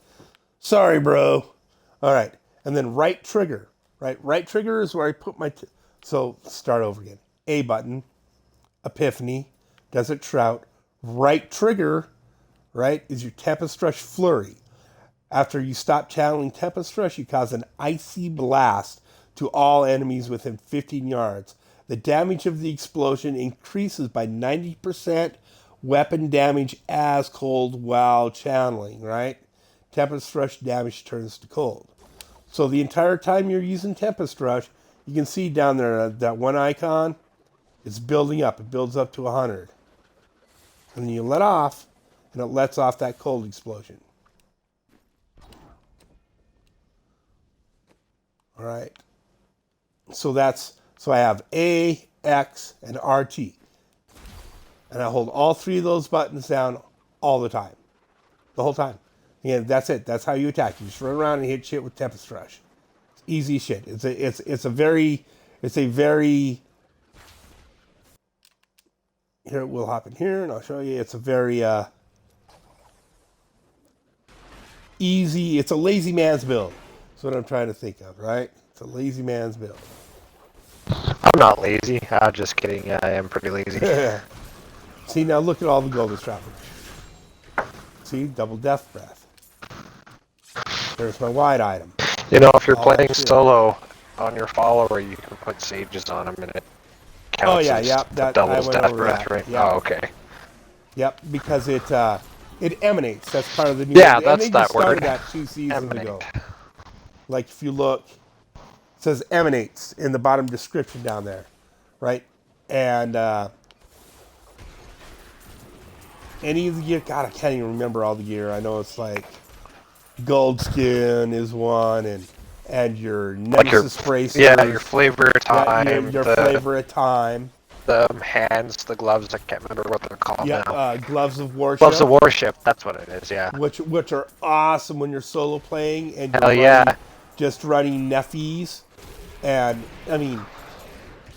Sorry, bro. All right. And then right trigger. Right? Right trigger is where I put my... So, start over again. A button. Epiphany. Desert Trout. Right trigger, right, is your Tempest Rush Flurry. After you stop channeling Tempest Rush, you cause an icy blast to all enemies within 15 yards. The damage of the explosion increases by 90% weapon damage as cold while channeling, right? Tempest Rush damage turns to cold. So the entire time you're using Tempest Rush, you can see down there that one icon, it's building up. It builds up to 100. And then you let off, and it lets off that cold explosion. All right. So I have A, X, and RT. And I hold all 3 of those buttons down all the time. The whole time. And that's it. That's how you attack. You just run around and hit shit with Tempest Rush. It's easy shit. It's a very here, we'll hop in here and I'll show you. It's a very easy, it's a lazy man's build. That's what I'm trying to think of, right? It's a lazy man's build. I'm not lazy. I'm just kidding. I am pretty lazy. See, now look at all the gold that's dropping. See, double death breath. There's my wide item. You know, if you're All that playing shit. solo on your follower, you can put sages on them and it counts as doubles death breath, right? Yeah. Oh, okay. Yep, because it emanates. That's part of the new. Yeah, and that's they that just started word. that 2 seasons Emanate. ago. Like if you look, it says emanates in the bottom description down there, right? And any of the gear, God, I can't even remember all the gear. I know it's like gold skin is one, and your nemesis bracers. Yeah, your flavor of time. Your flavor of time. The hands, the gloves, I can't remember what they're called now. Gloves of worship. Gloves of worship, that's what it is, yeah. Which are awesome when you're solo playing and Hell just running Nephies. And, I mean,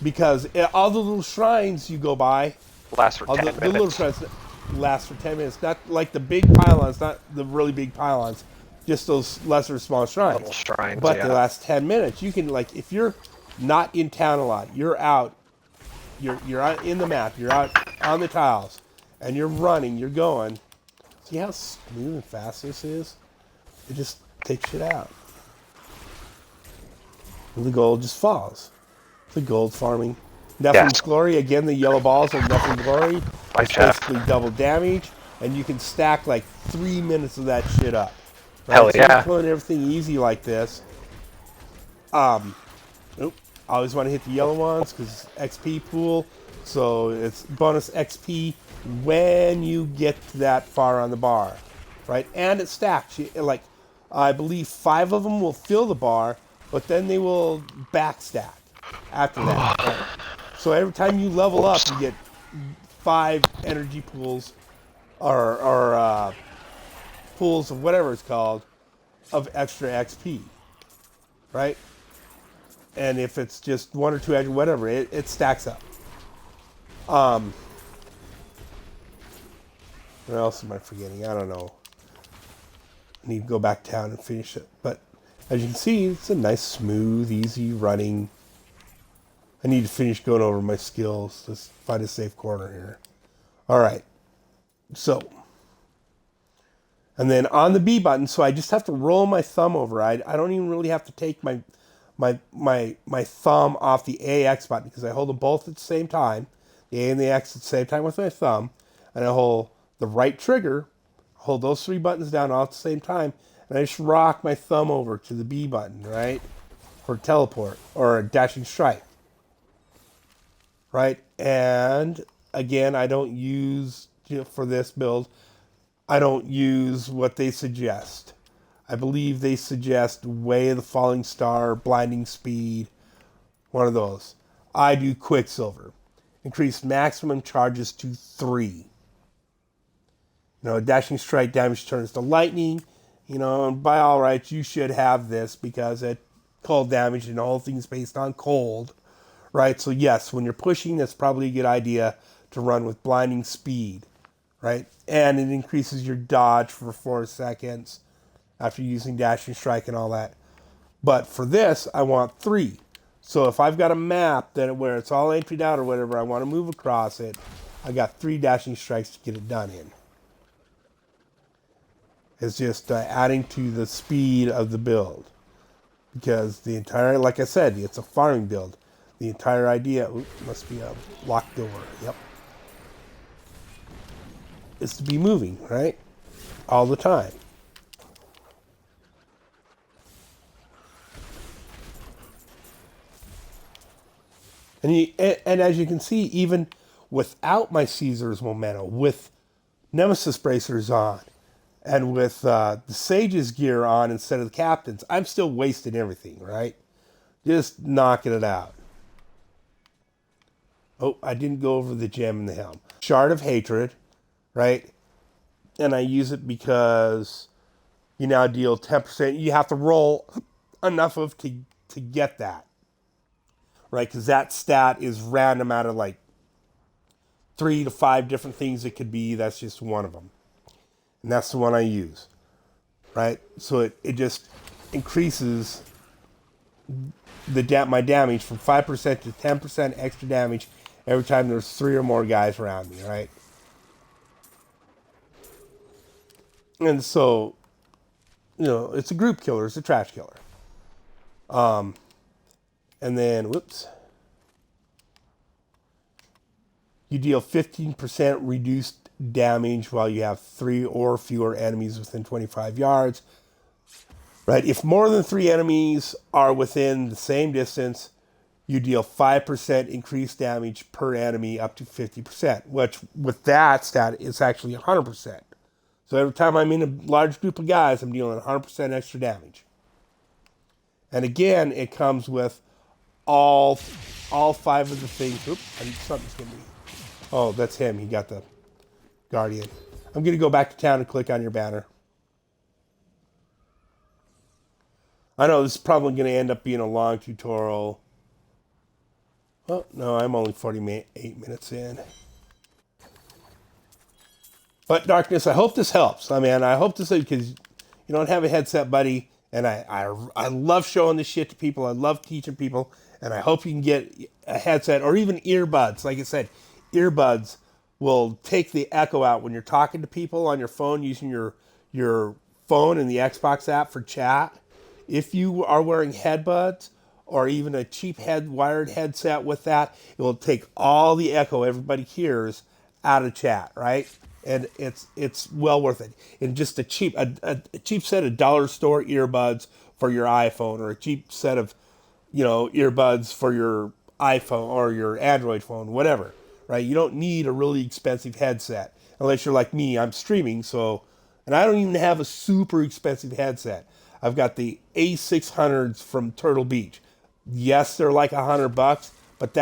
because all the little shrines you go by... Last for 10 minutes. The little shrines last for 10 minutes. Not like the big pylons, not the really big pylons. Just those lesser, small shrines. Little shrines, but the last 10 minutes, you can, like, if you're not in town a lot, you're out, you're out in the map, you're out on the tiles, and you're running, you're going. See how smooth and fast this is? It just takes shit out. And the gold just falls. The gold farming. Nephilim's Glory, again, the yellow balls are Nephilim's Glory. It's basically double damage, and you can stack like 3 minutes of that shit up. Right? Hell so yeah. you're pulling everything easy like this. I always want to hit the yellow ones because XP pool. So it's bonus XP when you get to that far on the bar, right? And it stacks. Like, I believe 5 of them will fill the bar, but then they will backstack after that. Right? So every time you level up, you get 5 energy pools or pools of whatever it's called of extra XP, right? And if it's just one or two extra, whatever, it stacks up. What else am I forgetting? I don't know. I need to go back down and finish it. But as you can see, it's a nice, smooth, easy running. I need to finish going over my skills. Let's find a safe corner here. All right. So, and then on the B button, so I just have to roll my thumb over. I don't even really have to take my thumb off the AX button because I hold them both at the same time, the A and the X at the same time with my thumb, and I hold the right trigger, hold those three buttons down all at the same time, and I just rock my thumb over to the B button, right, for teleport or a dashing strike, right? And again, I don't use, for this build, I don't use what they suggest. I believe they suggest Way of the Falling Star, Blinding Speed, one of those. I do Quicksilver. Increase maximum charges to 3. Dashing Strike damage turns to lightning. And by all rights, you should have this because it cold damage and the whole thing's based on cold, right? So yes, when you're pushing, that's probably a good idea to run with Blinding Speed, right? And it increases your dodge for 4 seconds after using Dashing Strike and all that. But for this, I want 3. So if I've got a map where it's all emptied out or whatever, I want to move across it, I got 3 Dashing Strikes to get it done in. It's just adding to the speed of the build. Because the entire, like I said, it's a farming build. The entire idea, must be a locked door, yep, is to be moving, right? All the time. And as you can see, even without my Caesar's Momentum, with Nemesis Bracers on, and with the Sage's gear on instead of the Captain's, I'm still wasting everything, right? Just knocking it out. Oh, I didn't go over the gem in the helm. Shard of Hatred, right? And I use it because you now deal 10%. You have to roll enough to get that. Right, because that stat is random out of like 3 to 5 different things it could be. That's just one of them. And that's the one I use. Right? So it just increases my damage from 5% to 10% extra damage every time there's 3 or more guys around me, right? And so, it's a group killer, it's a trash killer. And then, you deal 15% reduced damage while you have 3 or fewer enemies within 25 yards. Right? If more than 3 enemies are within the same distance, you deal 5% increased damage per enemy up to 50%, which with that stat, it's actually 100%. So every time I'm in a large group of guys, I'm dealing 100% extra damage. And again, it comes with all 5 of the things. Oops, something's getting me. Oh, that's him. He got the Guardian. I'm going to go back to town and click on your banner. I know this is probably going to end up being a long tutorial. Oh, no, I'm only 48 minutes in. But Darkness, I hope this helps. I mean, I hope this, because you don't have a headset, buddy. And I love showing this shit to people. I love teaching people. And I hope you can get a headset or even earbuds. Like I said, earbuds will take the echo out when you're talking to people on your phone using your phone and the Xbox app for chat. If you are wearing headbuds or even a cheap wired headset with that, it will take all the echo everybody hears out of chat, right? And it's well worth it. And just a cheap set of dollar store earbuds for your iPhone, or a cheap set of earbuds for your iPhone or your Android phone, whatever, right? You don't need a really expensive headset unless you're like me. I'm streaming, and I don't even have a super expensive headset. I've got the A600s from Turtle Beach. Yes, they're like $100, but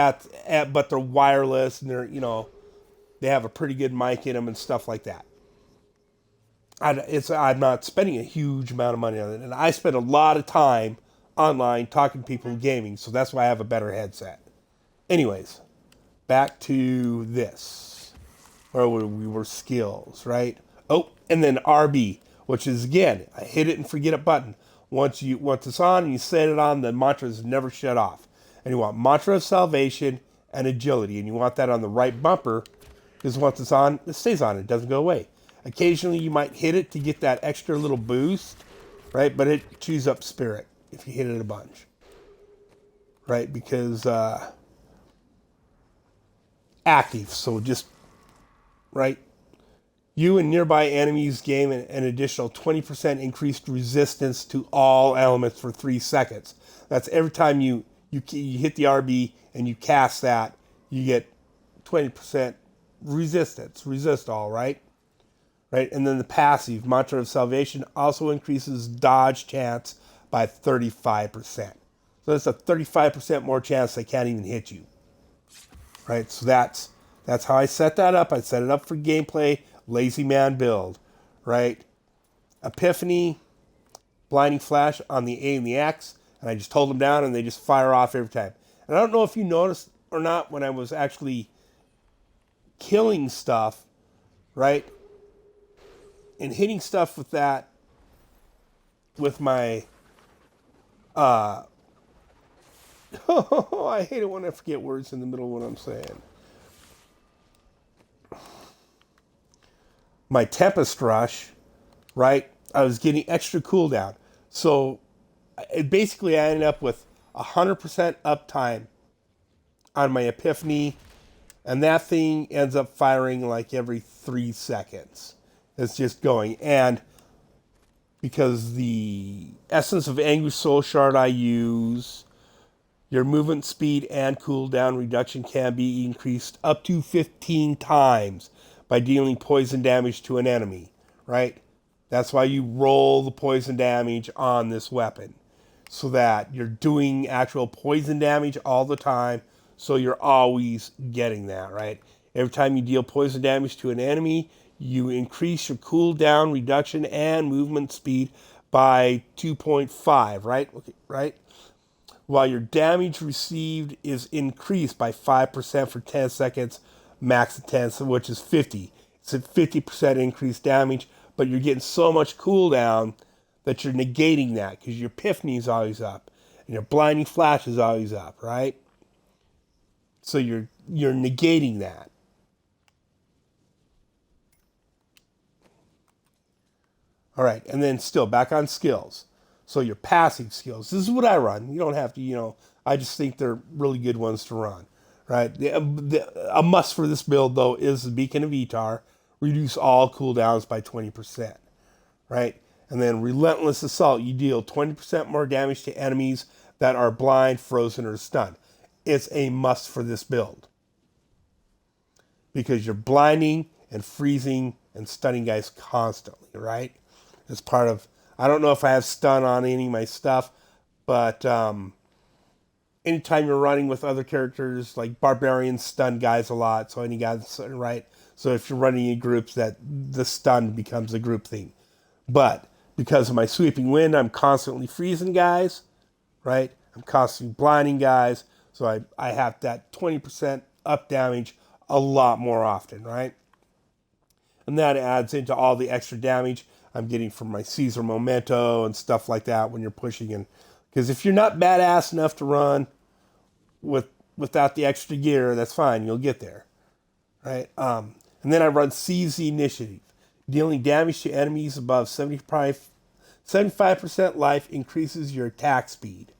they're wireless and they have a pretty good mic in them and stuff like that. I'm not spending a huge amount of money on it, and I spend a lot of time online talking to people gaming, so that's why I have a better headset. Anyways, back to this, where we were skills, right? Oh, and then RB, which is again a hit it and forget it button. Once it's on and you set it on, the mantra is never shut off. And you want mantra of salvation and agility, and you want that on the right bumper because once it's on, it stays on. It doesn't go away. Occasionally, you might hit it to get that extra little boost, right? But it chews up spirit if you hit it a bunch, right? Because active, so just right. You and nearby enemies gain an additional 20% increased resistance to all elements for 3 seconds. That's every time you hit the RB and you cast that, you get 20% resistance. Resist all, right? Right? And then the passive, Mantra of Salvation, also increases dodge chance by 35%. So that's a 35% more chance they can't even hit you. Right? So that's how I set that up. I set it up for gameplay, lazy man build, right? Epiphany, blinding flash on the A and the X, and I just hold them down and they just fire off every time. And I don't know if you noticed or not when I was actually killing stuff, right? And hitting stuff with that, with my, I hate it when I forget words in the middle of what I'm saying. My Tempest Rush, right? I was getting extra cooldown. So basically I ended up with 100% uptime on my Epiphany, and that thing ends up firing like every 3 seconds. It's just going. And because the Essence of Anguish Soul Shard I use, your movement speed and cooldown reduction can be increased up to 15 times by dealing poison damage to an enemy, right? That's why you roll the poison damage on this weapon, so that you're doing actual poison damage all the time, so you're always getting that, right? Every time you deal poison damage to an enemy, you increase your cooldown reduction and movement speed by 2.5, right? Okay, right? While your damage received is increased by 5% for 10 seconds, max of 10, which is 50. It's a 50% increased damage, but you're getting so much cooldown that you're negating that because your Epiphany is always up and your Blinding Flash is always up, right? So you're negating that. All right, and then still back on skills. So your passive skills. This is what I run. You don't have to, I just think they're really good ones to run, right? A must for this build, though, is the Beacon of Etar. Reduce all cooldowns by 20%, right? And then Relentless Assault. You deal 20% more damage to enemies that are blind, frozen, or stunned. It's a must for this build. Because you're blinding and freezing and stunning guys constantly, right? As part of, I don't know if I have stun on any of my stuff, but anytime you're running with other characters, like barbarians stun guys a lot, so any guys, right? So if you're running in groups, that the stun becomes a group thing. But because of my sweeping wind, I'm constantly freezing guys, right? I'm constantly blinding guys, so I have that 20% up damage a lot more often, right? And that adds into all the extra damage I'm getting from my Caesar Memento and stuff like that when you're pushing in. Because if you're not badass enough to run without the extra gear, that's fine. You'll get there, right? And then I run Seize the Initiative. Dealing damage to enemies above 75% life increases your attack speed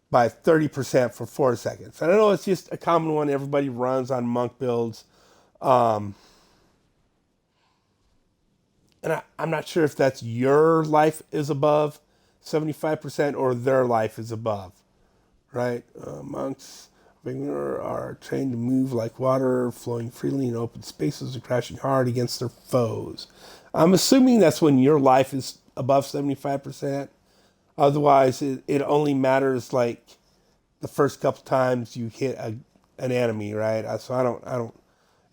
by 30% for 4 seconds. And I know it's just a common one everybody runs on monk builds. And I'm not sure if that's your life is above 75% or their life is above, right? Monks are trained to move like water, flowing freely in open spaces and crashing hard against their foes. I'm assuming that's when your life is above 75%. Otherwise, it only matters like the first couple times you hit an enemy, right? So I don't.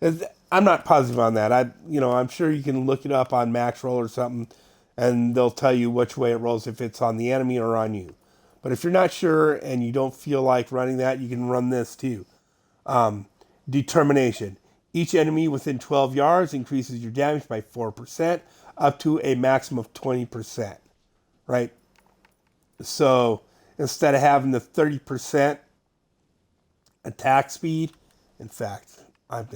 I'm not positive on that. I'm sure you can look it up on Max Roll or something, and they'll tell you which way it rolls, if it's on the enemy or on you. But if you're not sure and you don't feel like running that, you can run this too. Determination. Each enemy within 12 yards increases your damage by 4%, up to a maximum of 20%. Right? So instead of having the 30% attack speed, in fact, I'd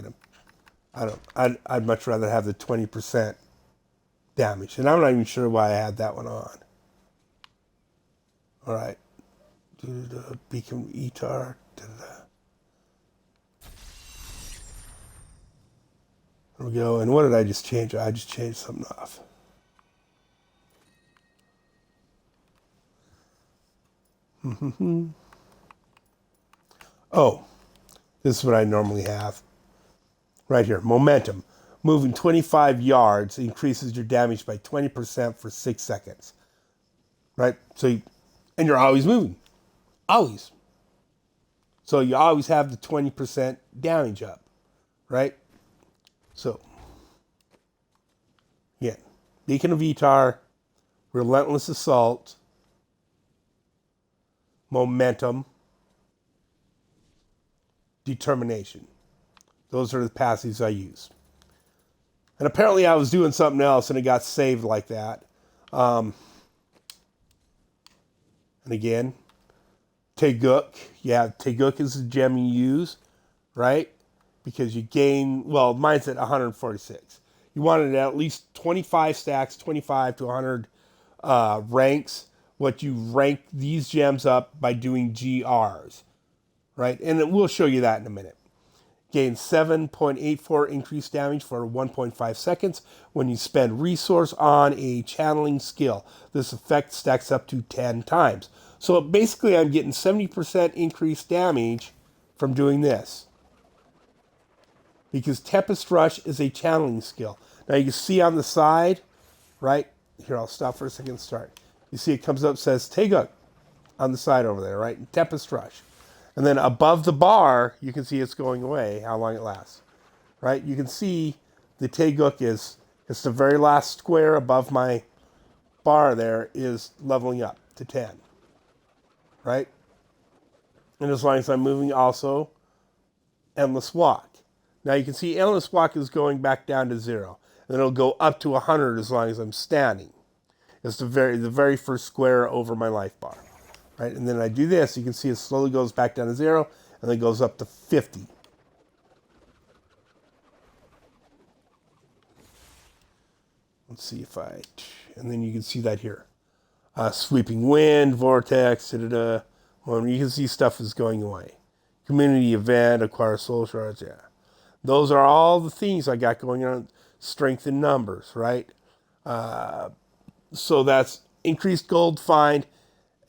much rather have the 20% damage. And I'm not even sure why I had that one on. All right. Beacon ETAR. There we go. And what did I just change? I just changed something off. Oh, this is what I normally have. Right here, momentum. Moving 25 yards increases your damage by 20% for 6 seconds. Right? And you're always moving. Always. So you always have the 20% damage up. Right? So, yeah. Beacon of Etar, Relentless Assault, Momentum, Determination. Those are the passives I use. And apparently I was doing something else and it got saved like that. And again, Teguk. Yeah, Teguk is the gem you use, right? Because you gain, well, mine's at 146. You wanted at least 25 stacks, 25 to 100 ranks. What you rank these gems up by doing GRs, right? And we'll show you that in a minute. Gain 7.84 increased damage for 1.5 seconds when you spend resource on a channeling skill. This effect stacks up to 10 times. So basically I'm getting 70% increased damage from doing this. Because Tempest Rush is a channeling skill. Now you can see on the side, right? Here, I'll stop for a second and start. You see it comes up, says Teguk on the side over there, right? And Tempest Rush. And then above the bar, you can see it's going away, how long it lasts, right? You can see the Teguk it's the very last square above my bar there is leveling up to 10, right? And as long as I'm moving also, Endless Walk. Now you can see Endless Walk is going back down to 0. And then it'll go up to 100 as long as I'm standing. It's the very first square over my life bar. Right? And then I do this, you can see it slowly goes back down to 0, and then goes up to 50. Let's see if and then you can see that here. Sweeping Wind, Vortex, Well, you can see stuff is going away. Community event, acquire soul shards, yeah. Those are all the things I got going on. Strength in numbers, right? So that's increased gold find,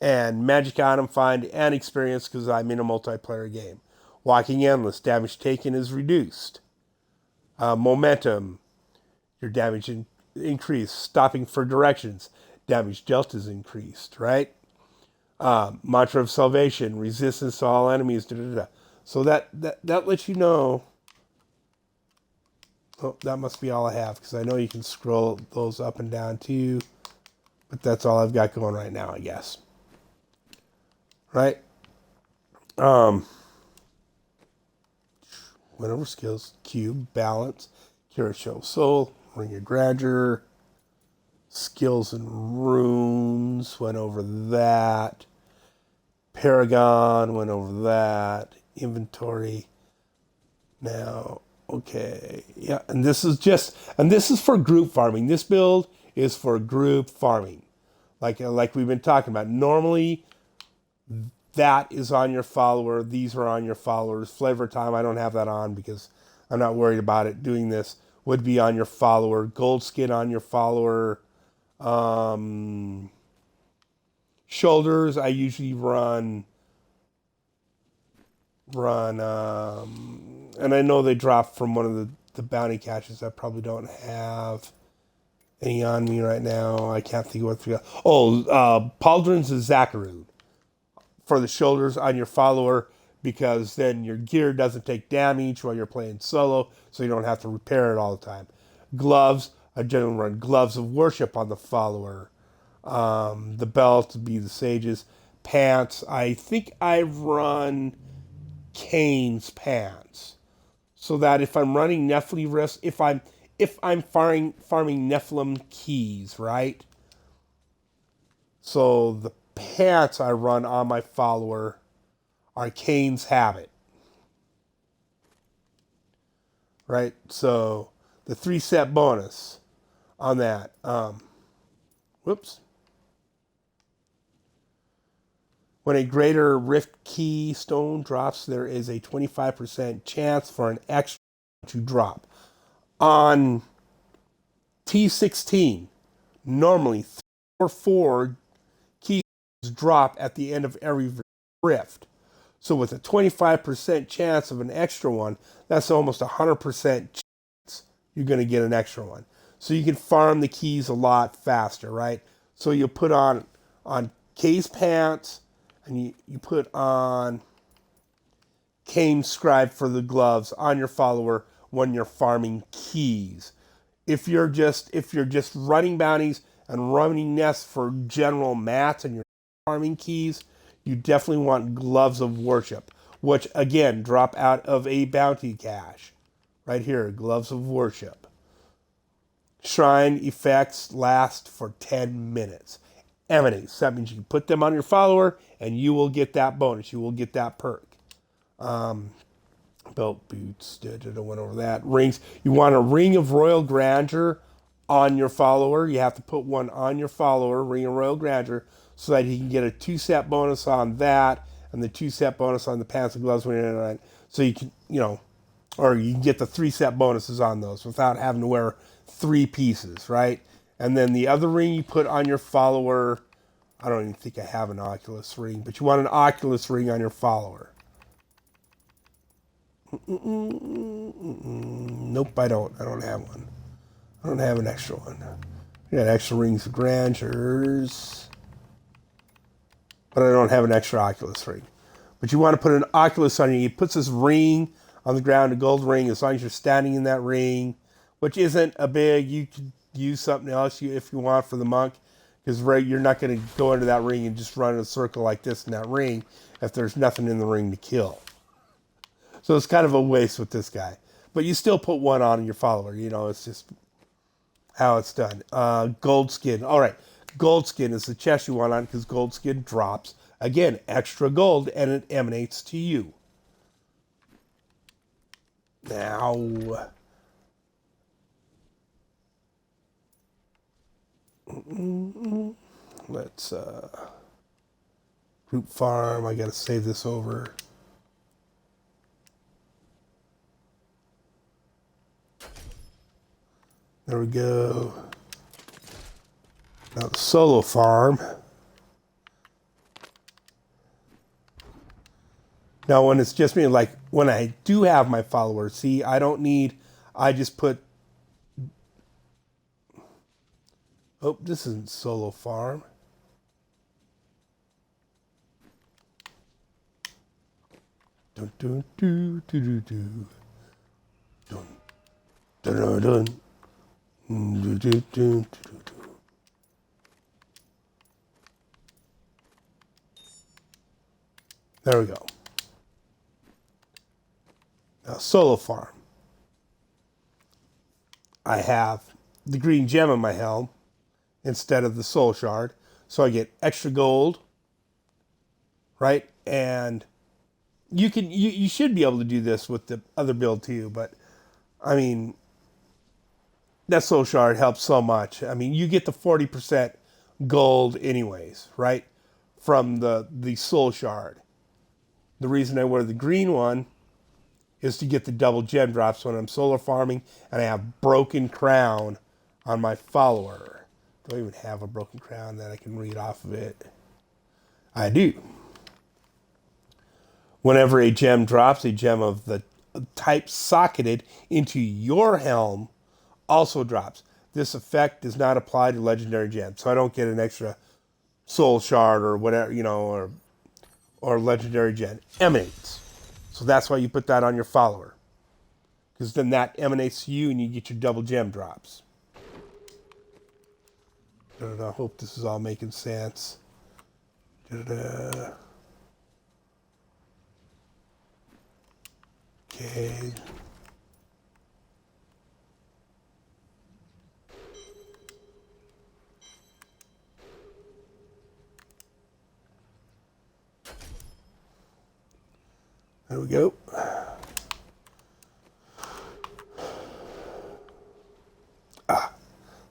and magic item find, and experience because I'm in a multiplayer game. Walking Endless, damage taken is reduced. Momentum, your damage increased. Stopping for directions, damage dealt is increased, right? Mantra of Salvation, resistance to all enemies, So that lets you know. Oh, that must be all I have, because I know you can scroll those up and down too. But that's all I've got going right now, I guess. Right? Went over skills, cube, balance, cure show soul, ring of grandeur, skills and runes, went over that. Paragon, went over that. Inventory. Now, okay. Yeah, and this is for group farming. This build is for group farming. Like we've been talking about. Normally, that is on your follower. These are on your followers. Flavor Time, I don't have that on because I'm not worried about it. Doing this would be on your follower. Gold Skin on your follower. Shoulders, I usually run, and I know they drop from one of the bounty caches. I probably don't have any on me right now. I can't think of what we got. Oh, Pauldron's is Zacharoon. For the shoulders on your follower, because then your gear doesn't take damage while you're playing solo, so you don't have to repair it all the time. Gloves, I generally run gloves of worship on the follower. The belt would be the sages. Pants, I think I run Kane's pants, so that if I'm running Nephilim risk, if I'm farming Nephilim keys, right? So the pants I run on my follower are Kane's habit, right? So the 3-set bonus on that. Whoops. When a greater rift keystone drops, there is a 25% chance for an extra to drop. On T16, normally 3 or 4 keys drop at the end of every rift. So with a 25% chance of an extra one, that's almost 100% chance you're going to get an extra one. So you can farm the keys a lot faster, right? So you put on Kay's pants, and you put on Kane's scribe for the gloves on your follower when you're farming keys. If you're just running bounties and running nests for general mats and you're farming keys, you definitely want gloves of worship, which again drop out of a bounty cache. Right here, gloves of worship. Shrine effects last for 10 minutes. Emanates. That means you can put them on your follower and you will get that bonus. You will get that perk. Belt, boots, I went over that. Rings. You want a ring of royal grandeur on your follower. You have to put one on your follower, ring of royal grandeur, so that he can get a 2-set bonus on that and the 2-set bonus on the pants and gloves when you're in it. So you can, or you can get the 3-set bonuses on those without having to wear 3 pieces, right? And then the other ring you put on your follower, I don't even think I have an Oculus ring, but you want an Oculus ring on your follower. Nope, I don't. I don't have one. I don't have an extra one. I got extra rings of grandeurs, but I don't have an extra Oculus ring. But you want to put an Oculus on you. He puts this ring on the ground, a gold ring, as long as you're standing in that ring, which isn't a big, you could use something else if you want for the monk, because you're not going to go into that ring and just run in a circle like this in that ring if there's nothing in the ring to kill. So it's kind of a waste with this guy. But you still put one on your follower. It's just how it's done. Gold skin. All right. Gold skin is the chest you want on because gold skin drops. Again, extra gold, and it emanates to you. Now, let's group farm. I got to save this over. There we go. Now the solo farm. Now when it's just me, like when I do have my followers, see, I just put, oh, this isn't solo farm. Dun dun dun dun dun dun dun dun dun. There we go. Now, solo farm. I have the green gem in my helm instead of the soul shard, so I get extra gold, right? And you should be able to do this with the other build too, but I mean, that soul shard helps so much. I mean, you get the 40% gold anyways, right? From the soul shard. The reason I wear the green one is to get the double gem drops when I'm solar farming and I have broken crown on my follower. Do I even have a broken crown that I can read off of it? I do. Whenever a gem drops, a gem of the type socketed into your helm also drops. This effect does not apply to legendary gems, so I don't get an extra soul shard or whatever, or legendary gem. Emanates. So that's why you put that on your follower. Because then that emanates to you and you get your double gem drops. I hope this is all making sense. Okay. There we go.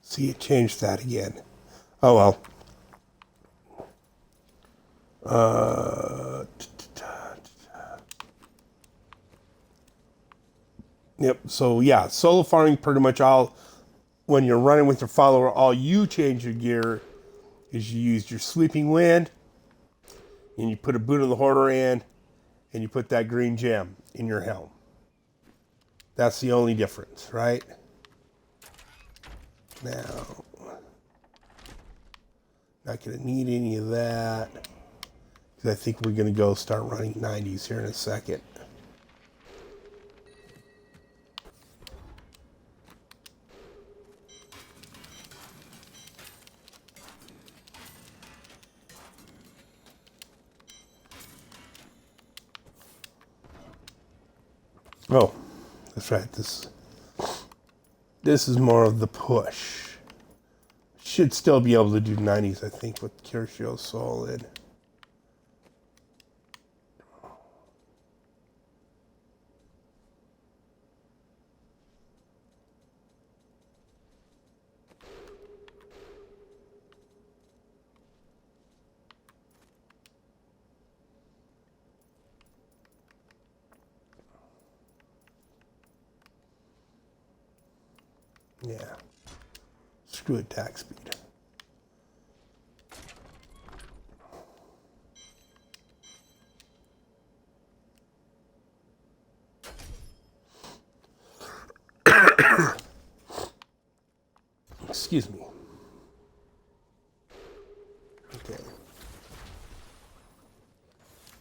See, it changed that again. Oh well. Yep. So yeah, solo farming pretty much all. When you're running with your follower, all you change your gear is you use your sweeping wind, and you put a boot of the hoarder in, and you put that green gem in your helm. That's the only difference, right? Now, not going to need any of that, because I think we're going to go start running 90s here in a second. Oh, that's right. This is more of the push. Should still be able to do 90s, I think, with Curcio Soul in. Yeah. Screw attack speed. Excuse me. Okay.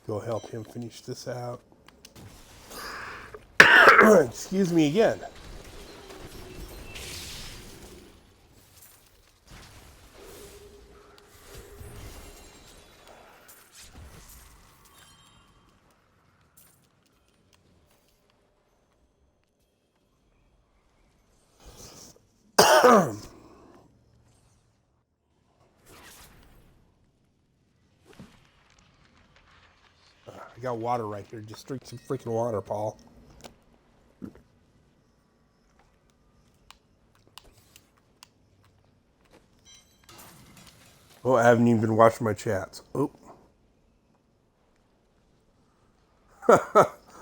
Go help him finish this out. Excuse me again. I got water right here. Just drink some freaking water, Paul. Oh, I haven't even been watching my chats. Oh.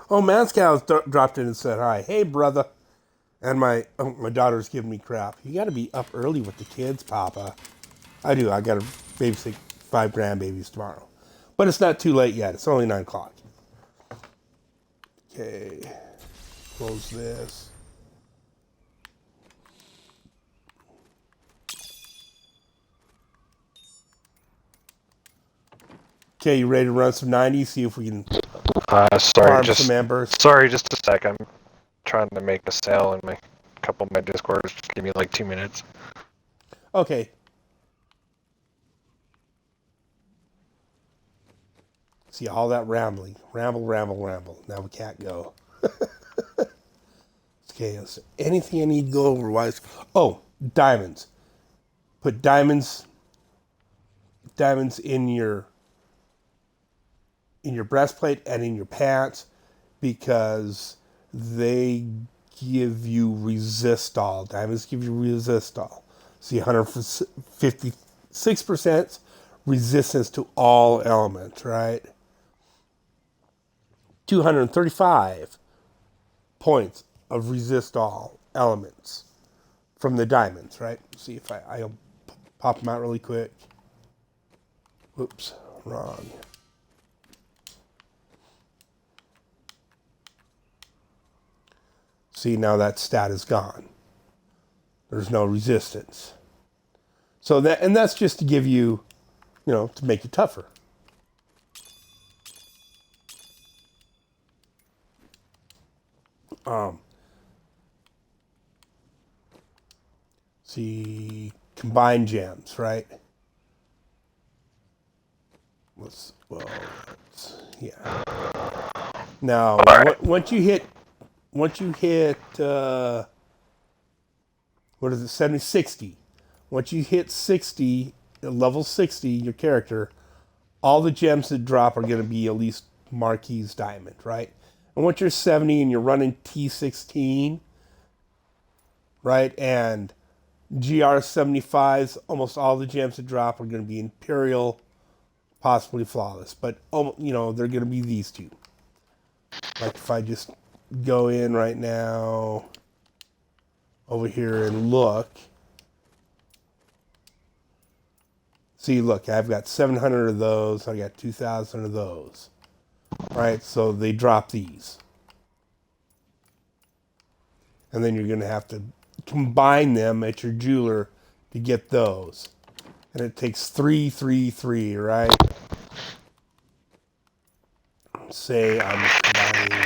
Oh, Manscow's dropped in and said hi. Hey, brother. And my daughter's giving me crap. You got to be up early with the kids, Papa. I do. I got to babysit 5 grandbabies tomorrow. But it's not too late yet. It's only 9 o'clock. Okay. Close this. Okay, you ready to run some 90s? See if we can farm some embers. Sorry, just a sec. I'm trying to make a sale in my couple of my Discords. Just give me like 2 minutes. Okay. See all that rambling. Ramble, ramble, ramble. Now we can't go. Okay, is there anything I need to go over? Oh, diamonds. Put diamonds in your breastplate and in your pants because they give you resist all. Diamonds give you resist all. See, 156% resistance to all elements, right? 235 points of resist all elements from the diamonds, right? See if I'll pop them out really quick. Oops, wrong. See, now that stat is gone. There's no resistance. So that's just to give you, to make you tougher. See, combine gems, right? Yeah. Now, once you hit, what is it, 70, 60. Once you hit 60, level 60, your character, all the gems that drop are going to be at least Marquise Diamond, right? And once you're 70 and you're running T16, right, and GR75s, almost all the gems that drop are going to be Imperial, possibly Flawless. But, they're going to be these two. Like if I just go in right now over here and look. See, look, I've got 700 of those. I got 2,000 of those. Right, so they drop these. And then you're going to have to combine them at your jeweler to get those. And it takes 3, 3, 3, right? Say I'm combining.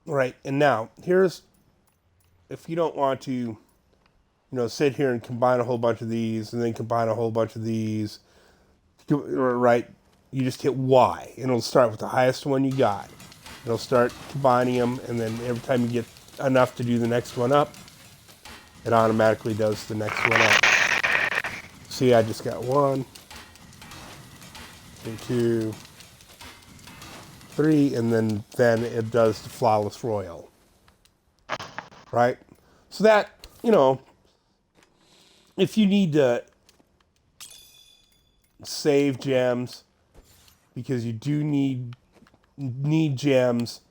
Right, and now, here's, if you don't want to, sit here and combine a whole bunch of these, and then combine a whole bunch of these, right, you just hit Y, and it'll start with the highest one you got. It'll start combining them, and then every time you get enough to do the next one up, it automatically does the next one up. See, I just got 1, 2, 3, and then it does the Flawless Royal. Right? So that, if you need to save gems, because you do need gems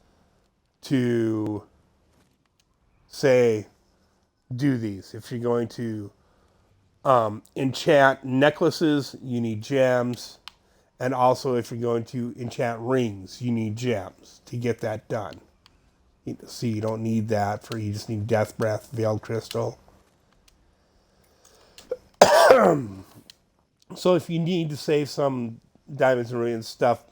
to, say, do these. If you're going to enchant necklaces, you need gems. And also, if you're going to enchant rings, you need gems to get that done. See, you don't need that you just need Death Breath, Veiled Crystal. So if you need to save some diamonds and ruins stuff,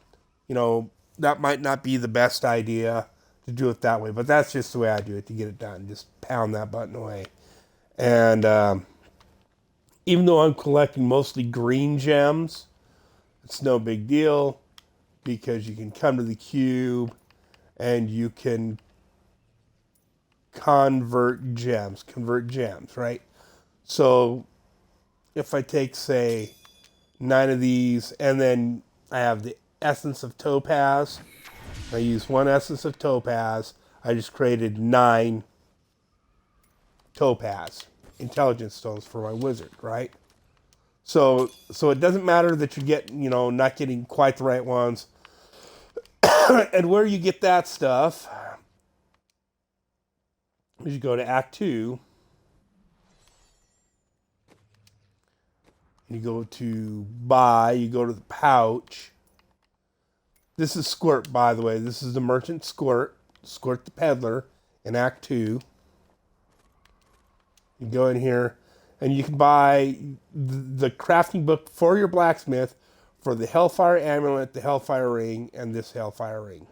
that might not be the best idea to do it that way. But that's just the way I do it to get it done. Just pound that button away. And even though I'm collecting mostly green gems, it's no big deal because you can come to the cube and you can convert gems, right? So if I take, say, 9 of these, and then I have the essence of topaz, I use 1 essence of topaz, I just created 9 topaz intelligence stones for my wizard, right? So it doesn't matter that you get, not getting quite the right ones. And where you get that stuff is you go to Act 2. You go to buy, you go to the pouch. This is Squirt, by the way. This is the merchant Squirt the peddler in Act 2. You go in here, and you can buy the crafting book for your blacksmith for the Hellfire Amulet, the Hellfire Ring, and this Hellfire Ring.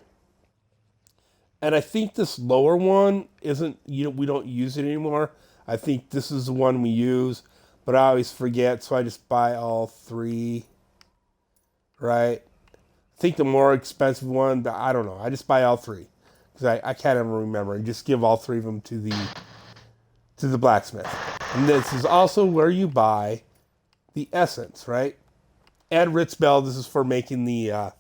And I think this lower one isn't, we don't use it anymore. I think this is the one we use, but I always forget, so I just buy all 3, right? I think the more expensive one, I don't know. I just buy all 3 because I can't ever remember, and just give all 3 of them to the blacksmith. And this is also where you buy the essence, right? And Ritzbell, this is for making the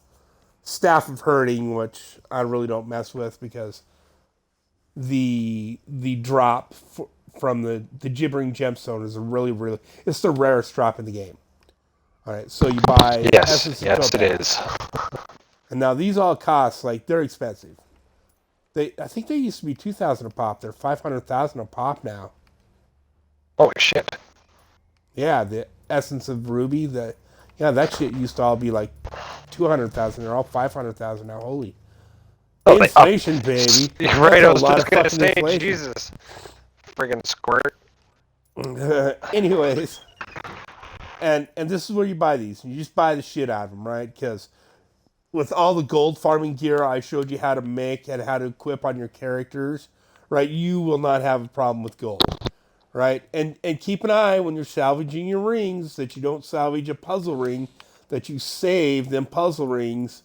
Staff of Herding, which I really don't mess with because the drop from the Gibbering Gemstone is really, it's the rarest drop in the game. All right, so you buy essence of topaz. It is. And now these all cost, they're expensive. I think they used to be 2,000 a pop. They're 500,000 a pop now. Holy shit. Yeah, the essence of ruby, that shit used to all be 200,000. They're all 500,000 now. Holy. Inflation, baby. Right, I was just going to say, inflation. Jesus. Friggin' Squirt. Anyways. And this is where you buy these. You just buy the shit out of them, right? Because with all the gold farming gear I showed you how to make and how to equip on your characters, right? You will not have a problem with gold, right? And keep an eye when you're salvaging your rings that you don't salvage a puzzle ring, that you save them puzzle rings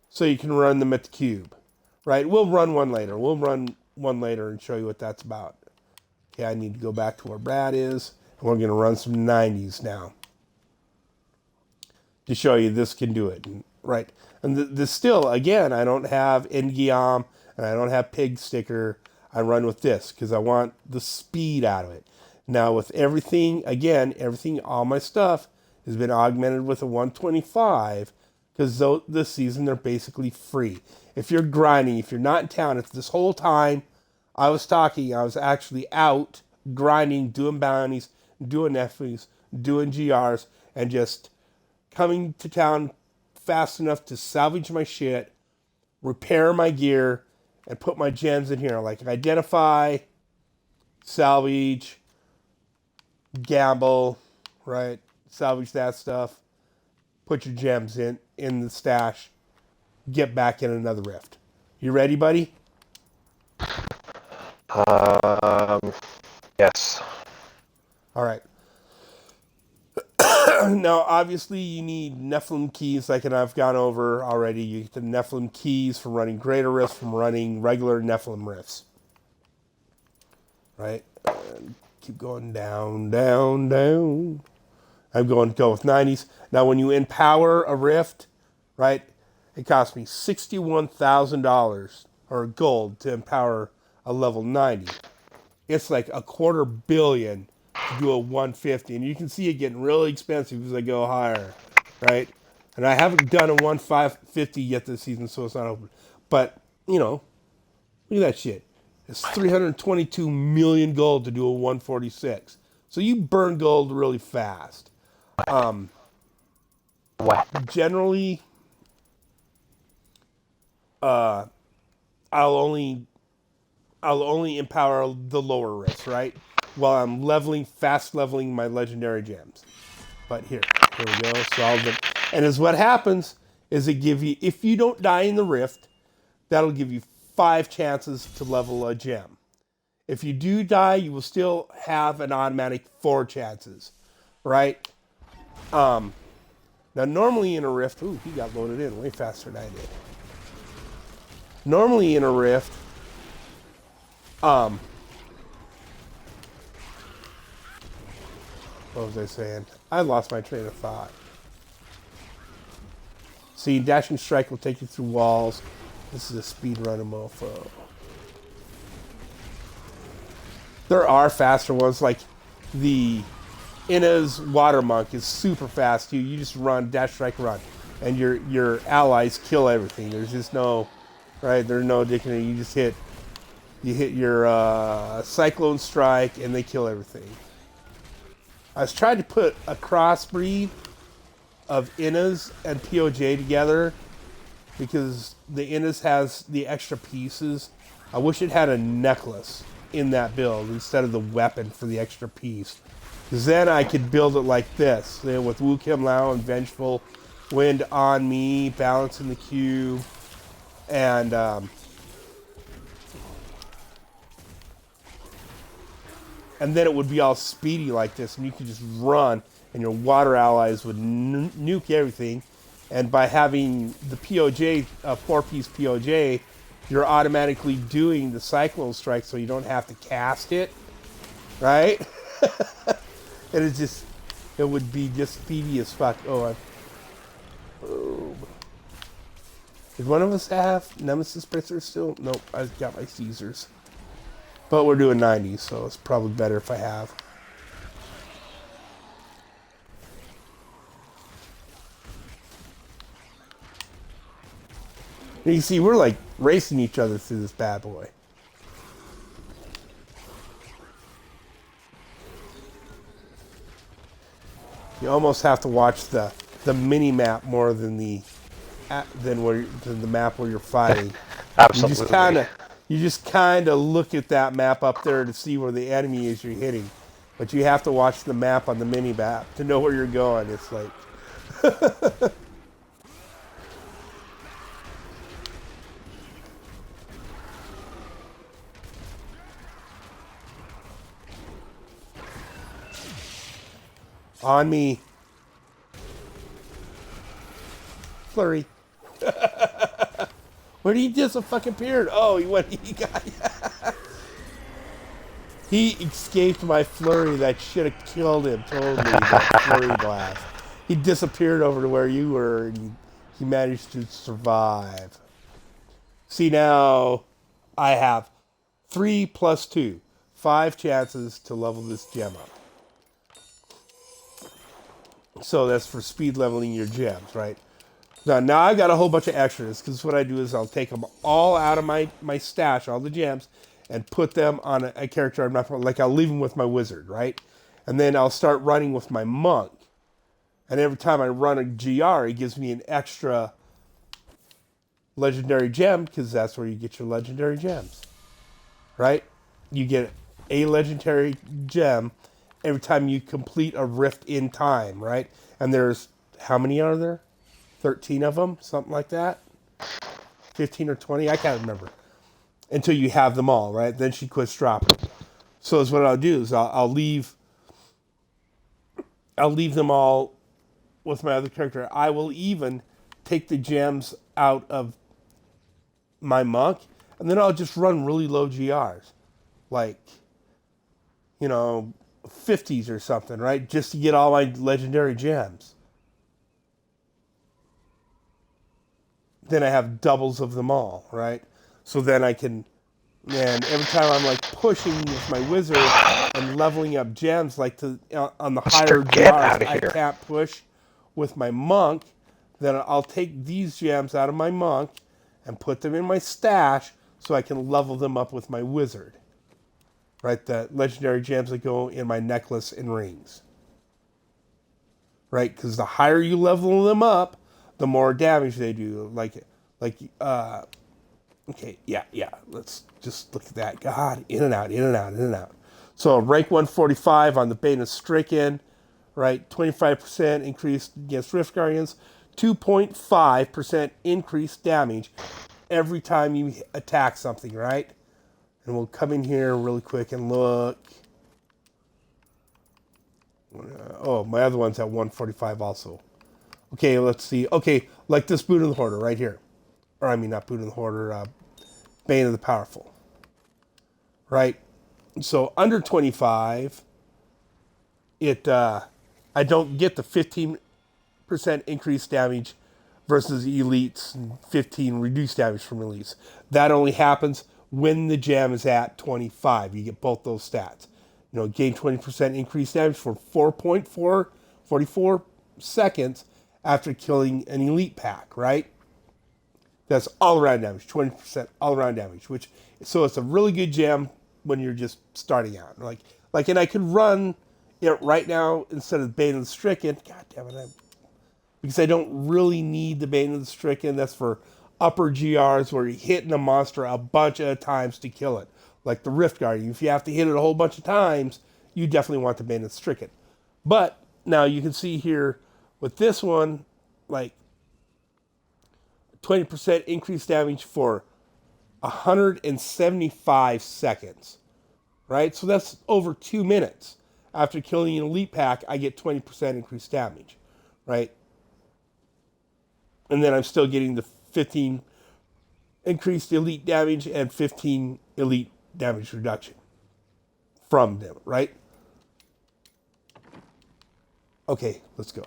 so you can run them at the cube, right? We'll run one later. We'll run one later and show you what that's about. Okay, I need to go back to where Brad is, and we're going to run some 90s now to show you this can do it, right? And the still, again, I don't have Engiam, and I don't have Pig Sticker. I run with this because I want the speed out of it. Now with everything, again, everything, all my stuff has been augmented with a 125 because this season they're basically free. If you're grinding, if you're not in town, if this whole time I was talking, I was actually out grinding, doing bounties, doing Netflix, doing GRs, and just coming to town fast enough to salvage my shit, repair my gear, and put my gems in here. Like identify, salvage, gamble, right? Salvage that stuff. Put your gems in the stash. Get back in another rift. You ready, buddy? Yes. All right. Now, obviously, you need Nephilim keys, like I've gone over already. You get the Nephilim keys for running greater rifts, from running regular Nephilim rifts. Right? And keep going down, down, down. I'm going to go with 90s. Now, when you empower a rift, right, it cost me $61,000 or gold to empower a level 90. It's like $250 million to do a 150, and you can see it getting really expensive as I go higher, right? And I haven't done a 150 yet this season, so it's not open. But you know, look at that shit. It's 322 million gold to do a 146. So you burn gold really fast. Generally, I'll only empower the lower risks, right? While I'm fast leveling my legendary gems. But here we go. Solve them. And as what happens is it give you, if you don't die in the rift, that'll give you 5 chances to level a gem. If you do die, you will still have an automatic 4 chances, right? Now normally in a rift, ooh, he got loaded in way faster than I did. Normally in a rift, what was I saying? I lost my train of thought. See, dashing strike will take you through walls. This is a speedrunner mofo. There are faster ones, like the Inna's Water Monk is super fast too. You just run, dash strike, run. And your allies kill everything. There's just no, right, there's no dignity. You just hit your Cyclone Strike and they kill everything. I was trying to put a crossbreed of Innas and PoJ together because the Innas has the extra pieces. I wish it had a necklace in that build instead of the weapon for the extra piece. Because then I could build it like this, with Wu Kim Lao and Vengeful Wind on me, balancing the cube, and then it would be all speedy like this, and you could just run, and your water allies would nuke everything. And by having the PoJ, 4-piece PoJ, you're automatically doing the Cyclone Strike, so you don't have to cast it, right? And it would be just speedy as fuck. Oh, did one of us have Nemesis Spritzer still? Nope, I've got my Caesars. But we're doing 90, so it's probably better if I have. And you see, we're like racing each other through this bad boy. You almost have to watch the mini map more than the map where you're fighting. Absolutely. You just kind of look at that map up there to see where the enemy is you're hitting. But you have to watch the map on the mini map to know where you're going. It's like... On me. Flurry. Where did he just fucking appeared? Oh, he went. He got. He escaped my flurry that should have killed him totally. That flurry blast. He disappeared over to where you were, and he managed to survive. See, now I have 3 plus 2, 5 chances to level this gem up. So that's for speed leveling your gems, right? Now I got a whole bunch of extras, because what I do is I'll take them all out of my stash, all the gems, and put them on a character I'm not, like I'll leave them with my wizard, right? And then I'll start running with my monk. And every time I run a GR, it gives me an extra legendary gem, because that's where you get your legendary gems, right? You get a legendary gem every time you complete a rift in time, right? And there's, how many are there? 13 of them, something like that. 15 or 20, I can't remember. Until you have them all, right? Then she quits dropping. So is what I'll do is I'll leave them all with my other character. I will even take the gems out of my monk, and then I'll just run really low GRs. Like, 50s or something, right? Just to get all my legendary gems. Then I have doubles of them all, right? So then I can, and every time I'm like pushing with my wizard and leveling up gems, like on the higher GRs, I can't push with my monk. Then I'll take these gems out of my monk and put them in my stash so I can level them up with my wizard. Right, the legendary gems that go in my necklace and rings. Right, because the higher you level them up, the more damage they do. Okay, yeah. Let's just look at that. God, in and out. So rank 145 on the Bane of Stricken, right? 25% increase against Rift Guardians, 2.5% increased damage every time you attack something, right? And we'll come in here really quick and look. My other one's at 145 also. Okay, let's see. Okay, like this Boon of the Hoarder right here. Or I mean, not Boon of the Hoarder, Bane of the Powerful. Right? So under 25, I don't get the 15% increased damage versus elites and 15 reduced damage from elites. That only happens when the gem is at 25. You get both those stats. Gain 20% increased damage for 4.44 seconds after killing an elite pack, right? That's all around damage, 20% all around damage, so it's a really good gem when you're just starting out. And I could run it right now instead of Bane of the Stricken. God damn it, because I don't really need the Bane of the Stricken. That's for upper GRs where you're hitting a monster a bunch of times to kill it. Like the Rift Guardian. If you have to hit it a whole bunch of times, you definitely want the Bane of the Stricken. But now you can see here with this one, like 20% increased damage for 175 seconds. Right? So that's over 2 minutes. After killing an elite pack, I get 20% increased damage. Right? And then I'm still getting the 15 increased elite damage and 15 elite damage reduction from them, right? Okay, let's go.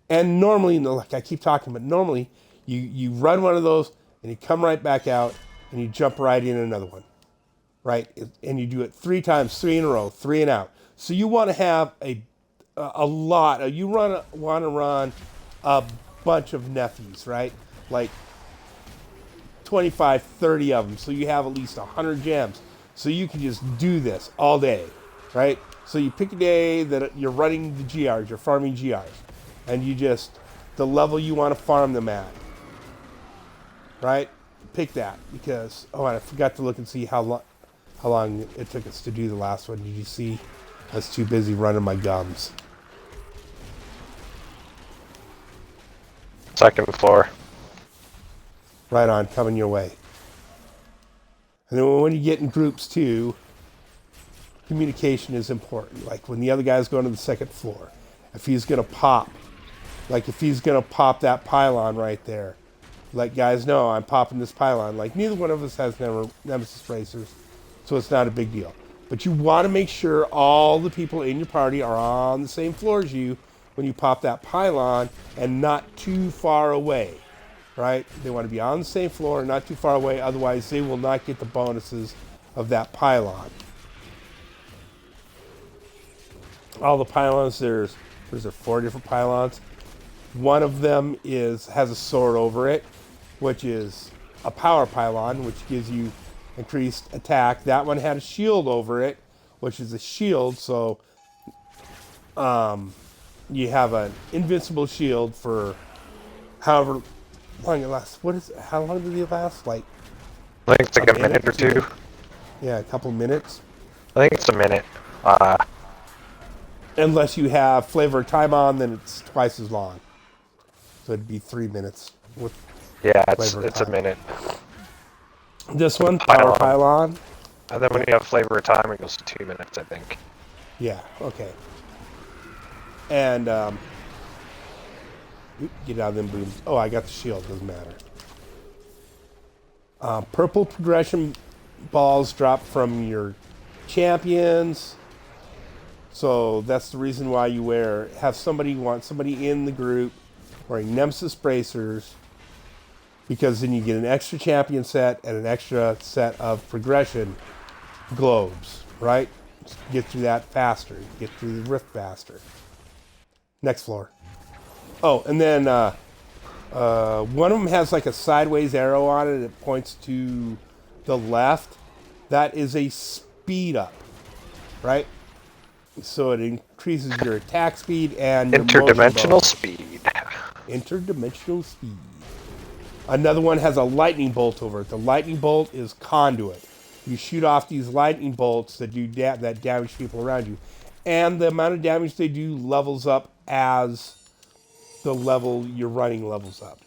And normally, like I keep talking, but normally you run one of those and you come right back out and you jump right in another one, right? And you do it 3 times, 3 in a row, 3 and out. So you want to have a lot. You want to run a bunch of nephews, right? Like 25, 30 of them. So you have at least 100 gems. So you can just do this all day, right? So you pick a day that you're running the GRs, you're farming GRs, and the level you want to farm them at, right? Pick that because, I forgot to look and see how long it took us to do the last one. Did you see? I was too busy running my gums. Second floor. Right on, coming your way. And then when you get in groups too, communication is important. Like when the other guy's going to the second floor, if he's going to pop, that pylon right there, let guys know I'm popping this pylon. Like neither one of us has nemesis racers, so it's not a big deal. But you want to make sure all the people in your party are on the same floor as you when you pop that pylon and not too far away, right? They want to be on the same floor and not too far away, otherwise they will not get the bonuses of that pylon. All the pylons, there's 4 different pylons. One of them has a sword over it, which is a power pylon, which gives you increased attack. That one had a shield over it, which is a shield, so you have an invincible shield for however long it lasts. How long do they last? Like I think it's like a minute or two. Yeah, a couple minutes. I think it's a minute. Unless you have flavor of time on, then it's twice as long. So it'd be 3 minutes with it's a minute. This one, power pylon. And then when you have flavor of time, it goes to 2 minutes, I think. Yeah, okay. And, get out of them booms. Oh, I got the shield, doesn't matter. Purple progression balls drop from your champions. So that's the reason why you want somebody in the group wearing nemesis bracers, because then you get an extra champion set and an extra set of progression globes, right? Get through that faster. Get through the rift faster. Next floor. Oh, and then one of them has like a sideways arrow on it. It points to the left. That is a speed up, right? So it increases your attack speed and your interdimensional speed. Interdimensional speed. Another one has a lightning bolt over it. The lightning bolt is conduit. You shoot off these lightning bolts that that damage people around you, and the amount of damage they do levels up as the level you're running levels up.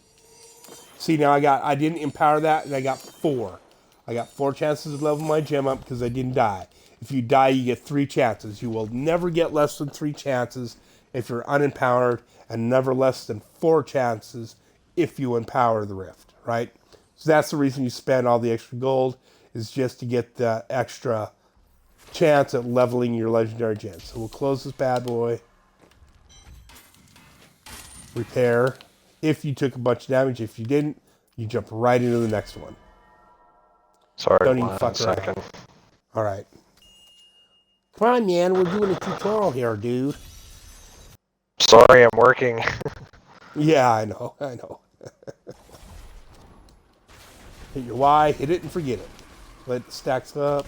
See, now I didn't empower that, and I got 4. I got 4 chances to level my gem up because I didn't die. If you die, you get 3 chances. You will never get less than 3 chances if you're unempowered, and never less than 4 chances if you empower the rift, right? So that's the reason you spend all the extra gold, is just to get the extra chance at leveling your legendary gems. So we'll close this bad boy. Repair. If you took a bunch of damage, if you didn't, you jump right into the next one. Sorry, don't even fuck around. All right. Come on, man. We're doing a tutorial here, dude. Sorry, I'm working. Yeah, I know. Hit your Y, hit it and forget it. Let it stacks up.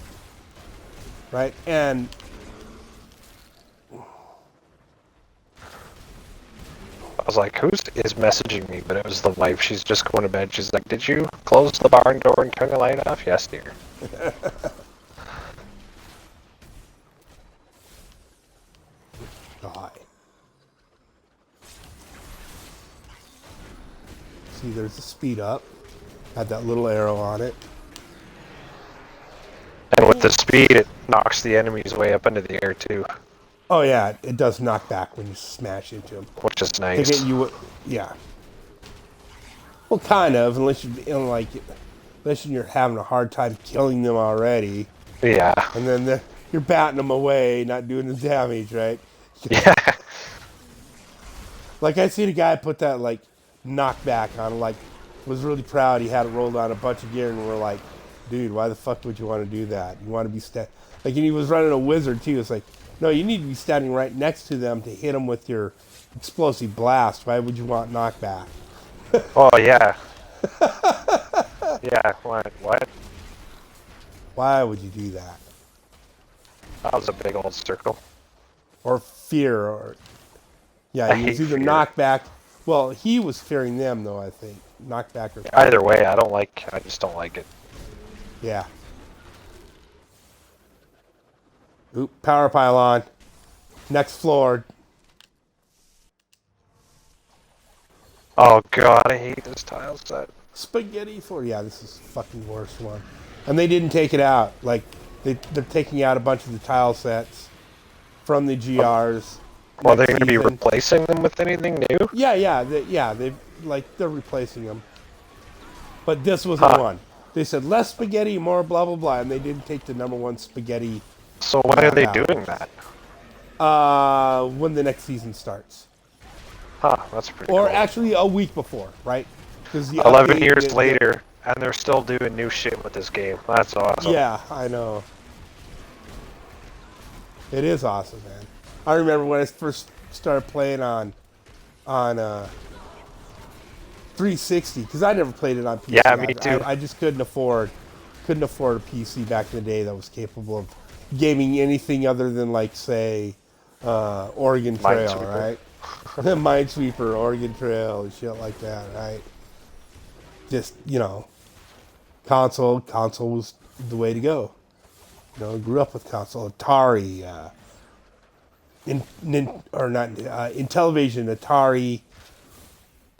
Right? And I was like, who is messaging me? But it was the wife. She's just going to bed. She's like, did you close the barn door and turn the light off? Yes, dear. God. See, there's the speed up. Had that little arrow on it. And with the speed, it knocks the enemies way up into the air, too. Oh, yeah, it does knock back when you smash into them. Which is nice. Yeah. Well, kind of, unless you're having a hard time killing them already. Yeah. And then you're batting them away, not doing the damage, right? Yeah. Like, I seen a guy put that, knockback on, was really proud he had it rolled on a bunch of gear, and we're like, dude, why the fuck would you want to do that? You want to be and he was running a wizard, too. It's like, no, you need to be standing right next to them to hit them with your explosive blast. Why would you want knockback? Oh, yeah. Yeah, what? Why would you do that? That was a big old circle. Or fear, or... Yeah, he was either knockback... Well, he was fearing them, though, I think. Knockback or... Either way, I just don't like it. Yeah. Oop, power pylon. Next floor. Oh god, I hate this tile set. Spaghetti floor. Yeah, this is the fucking worst one. And they didn't take it out. They they're taking out a bunch of the tile sets from the GRs. Well, they're going to be season. replacing them with anything new? They're replacing them. But this wasn't Huh. one. They said less spaghetti, more blah blah blah, and they didn't take the number one spaghetti So when are map they out. doing that? When the next season starts, Huh, that's pretty or cool. actually a week before, right? Because 11 years later, and they're still doing new shit with this game. That's awesome. Yeah, I know. It is awesome, man. I remember when I first started playing on 360 because I never played it on PC. Yeah, me too. I just couldn't afford a PC back in the day that was capable of gaming anything other than like say Oregon Trail, Minesweeper. right? Minesweeper, Oregon Trail, and shit like that, right? Just console was the way to go. Grew up with console, Atari, in television, Atari,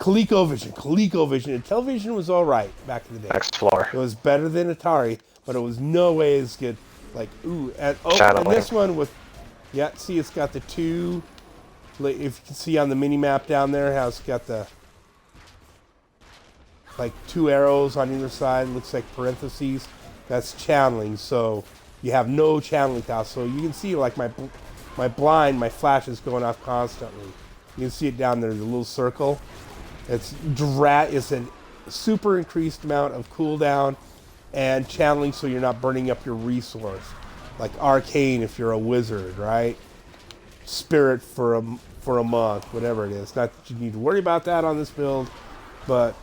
ColecoVision. And television was all right back in the day. Next floor. It was better than Atari, but it was no way as good. Like and Channeling. this one with, see, it's got the two. If you can see on the mini map down there, how it's got the like two arrows on either side. Looks like parentheses. That's channeling. So you have no channeling cost. So you can see like my flash is going off constantly. You can see it down there, the little circle. It's a super increased amount of cooldown and channeling, so you're not burning up your resource. Like arcane if you're a wizard, right? Spirit for a monk, whatever it is. Not that you need to worry about that on this build, but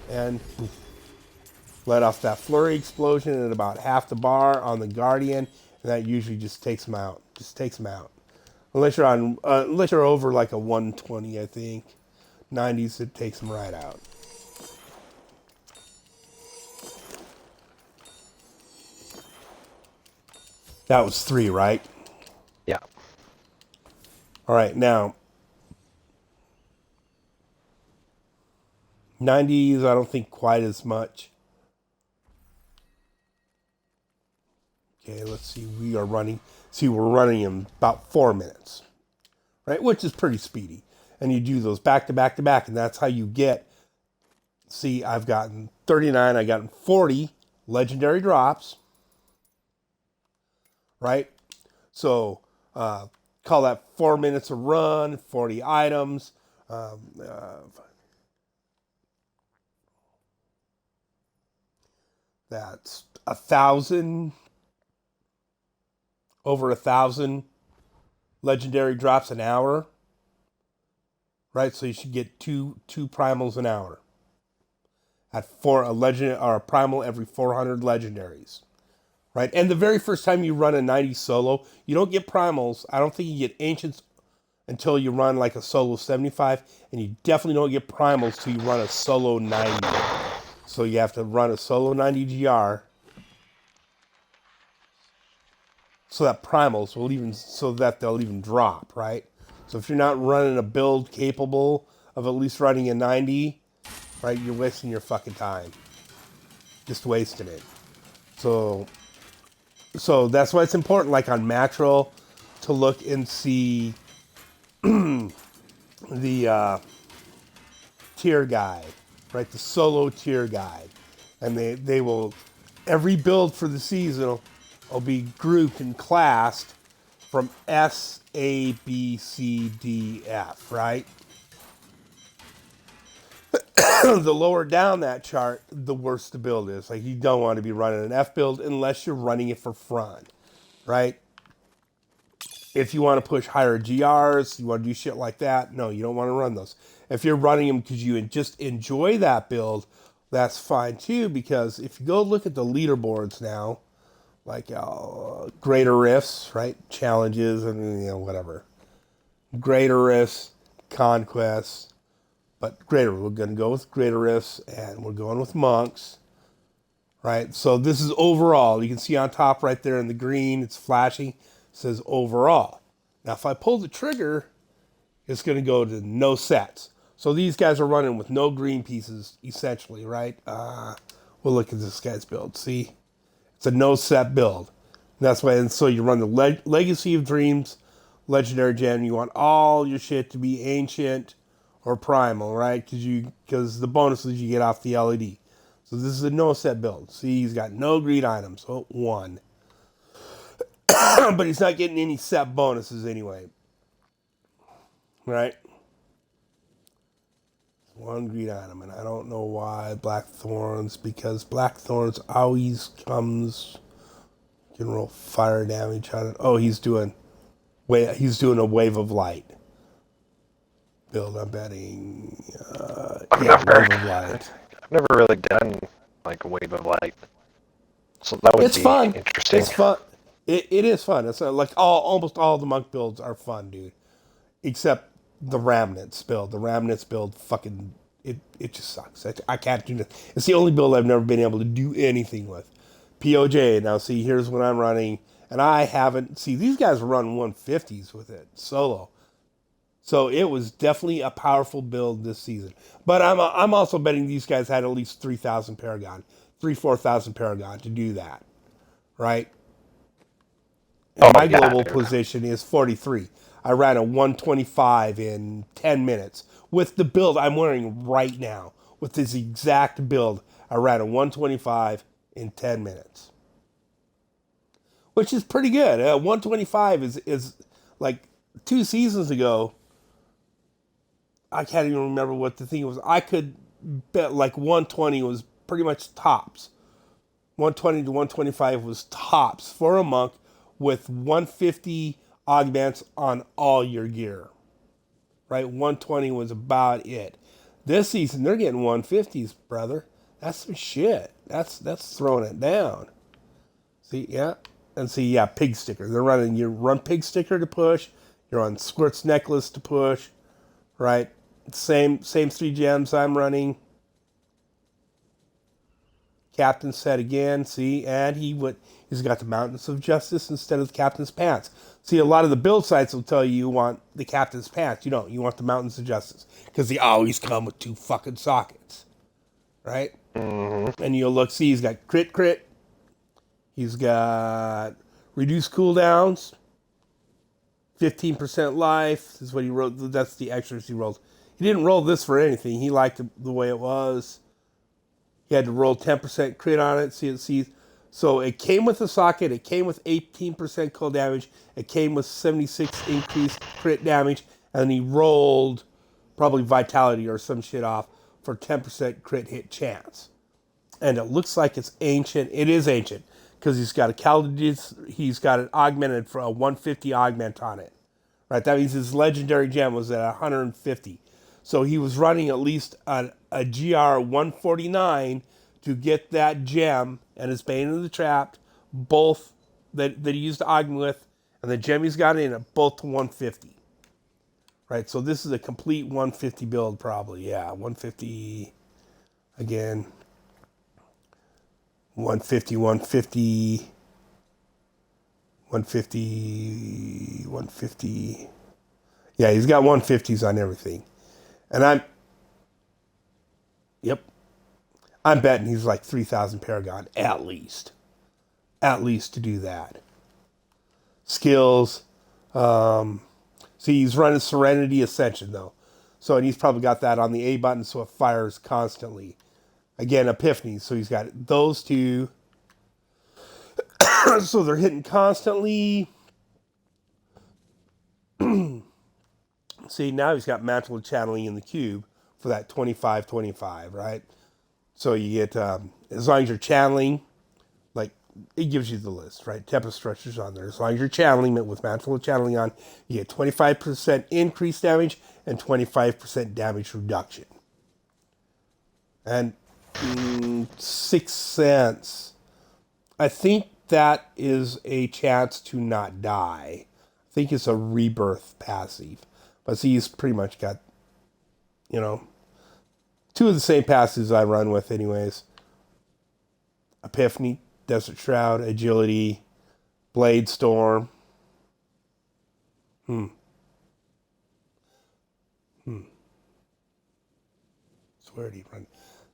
and let off that flurry explosion at about half the bar on the Guardian, and that usually just takes them out. Unless you're over like a 120, I think. 90s, it takes them right out. That was 3, right? Yeah. All right, now 90s, I don't think quite as much. Okay, let's see. We're running in about 4 minutes, right? Which is pretty speedy. And you do those back to back to back, and that's how you get. See, I've gotten 39, I've gotten 40 legendary drops, right? So call that 4 minutes a run, 40 items. That's 1,000. Over 1,000 legendary drops an hour, right? So you should get two primals an hour. At a legend or a primal every 400 legendaries, right? And the very first time you run a 90 solo, you don't get primals. I don't think you get ancients until you run like a solo 75, and you definitely don't get primals till you run a solo 90. So you have to run a solo 90 GR. So that primals they'll even drop, right? So if you're not running a build capable of at least running a 90, right, you're wasting your fucking time. Just wasting it. So that's why it's important, like on Macro, to look and see the tier guide, right? The solo tier guide. And they will, every build for the season will be grouped and classed from S, A, B, C, D, F, right? The lower down that chart, the worse the build is. Like, you don't want to be running an F build unless you're running it for fun, right? If you want to push higher GRs, you want to do shit like that, no, you don't want to run those. If you're running them because you just enjoy that build, that's fine too, because if you go look at the leaderboards now, like greater rifts, right? Challenges and whatever. Greater rifts, conquests, but greater. We're going to go with greater rifts, and we're going with monks, right? So this is overall. You can see on top right there in the green, it's flashing. It says overall. Now, if I pull the trigger, it's going to go to no sets. So these guys are running with no green pieces, essentially, right? We'll look at this guy's build. See? It's a no set build. And that's why, and so you run the Legacy of Dreams, Legendary Gem. You want all your shit to be ancient or primal, right? Because the bonuses you get off the LED. So this is a no set build. See, he's got no green items. Oh, one. But he's not getting any set bonuses anyway. Right? One green item, and I don't know why Blackthorns, because Blackthorns always comes. You can roll fire damage on it. Oh, he's doing a wave of light build. I'm betting. Wave of light. I've never really done like a wave of light, so that would It's be fun. interesting. It's fun. It is fun. It's like almost all the monk builds are fun, dude. Except the Remnants build. The Remnants build fucking it just sucks. I can't do it. It's the only build I've never been able to do anything with. PoJ. Now see, here's what I'm running, and I haven't. See, these guys were running 150s with it solo, so it was definitely a powerful build this season. But I'm also betting these guys had at least 3,000 Paragon, 4,000 Paragon to do that, right? And my global position is 43. I ran a 125 in 10 minutes with the build I'm wearing right now. With this exact build, I ran a 125 in 10 minutes, which is pretty good. 125 is like 2 seasons ago. I can't even remember what the thing was. I could bet like 120 was pretty much tops. 120 to 125 was tops for a monk with 150 augments on all your gear. Right? 120 was about it. This season they're getting 150s, brother. That's some shit. That's throwing it down. See, yeah. And see, yeah, pig sticker. They're running you run pig sticker to push, you're on Squirt's necklace to push, right? Same 3 gems I'm running. Captain said again, see, and he's got the Mountains of Justice instead of the Captain's Pants. See, a lot of the build sites will tell you want the Captain's Pants. You don't. You want the Mountains of Justice because they always come with 2 fucking sockets, right? Mm-hmm. And you'll look, see, he's got crit. He's got reduced cooldowns, 15% life. This is what he wrote. That's the extras he rolled. He didn't roll this for anything. He liked the way it was. He had to roll 10% crit on it. See, so it came with a socket. It came with 18% cold damage. It came with 76 increased crit damage. And he rolled probably vitality or some shit off for 10% crit hit chance. And it looks like it's ancient. It is ancient because he's got he's got an augmented for a 150 augment on it. Right? That means his legendary gem was at 150. So he was running at least a GR 149 to get that gem and his Bane of the Trapped, both that he used to augment with, and the gem he's got in it, both to 150. Right, so this is a complete 150 build probably. Yeah, 150 again. 150, 150, 150, 150. Yeah, he's got 150s on everything. And I'm betting he's like 3,000 Paragon at least to do that. Skills, see, he's running Serenity Ascension though, so and he's probably got that on the A button, so it fires constantly. Again, Epiphany, so he's got those 2, so they're hitting constantly. See, now he's got Mantle of Channeling in the cube for that 25-25, right? So you get, as long as you're channeling, like, it gives you the list, right? Tempest Structure's on there. As long as you're channeling it with Mantle of Channeling on, you get 25% increased damage and 25% damage reduction. And 6 cents. I think that is a chance to not die. I think it's a rebirth passive. But see, he's pretty much got, 2 of the same passives I run with anyways. Epiphany, Desert Shroud, Agility, Blade Storm. Where do you run?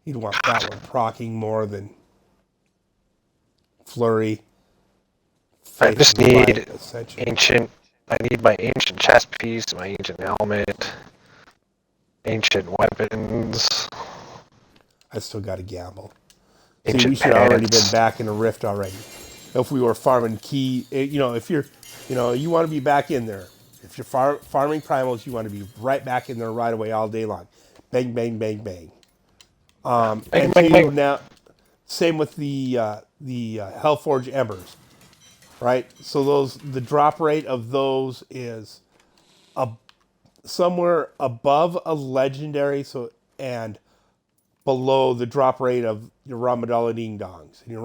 You'd want that one proccing more than flurry. I Faith just of Light, need Ascension. ancient. I need my ancient chest piece, my ancient helmet, ancient weapons, I still got to gamble. See, we ancient should have already been pants. back in the rift already. If we were farming key, if you're, you want to be back in there. If you're farming primals, you want to be right back in there right away all day long. Bang, bang, bang, bang. Bang, And bang, two, bang. now, same with the Hellforge Embers, right? So the drop rate of those is somewhere above a legendary, and below the drop rate of your Ramadala Ding Dongs. And your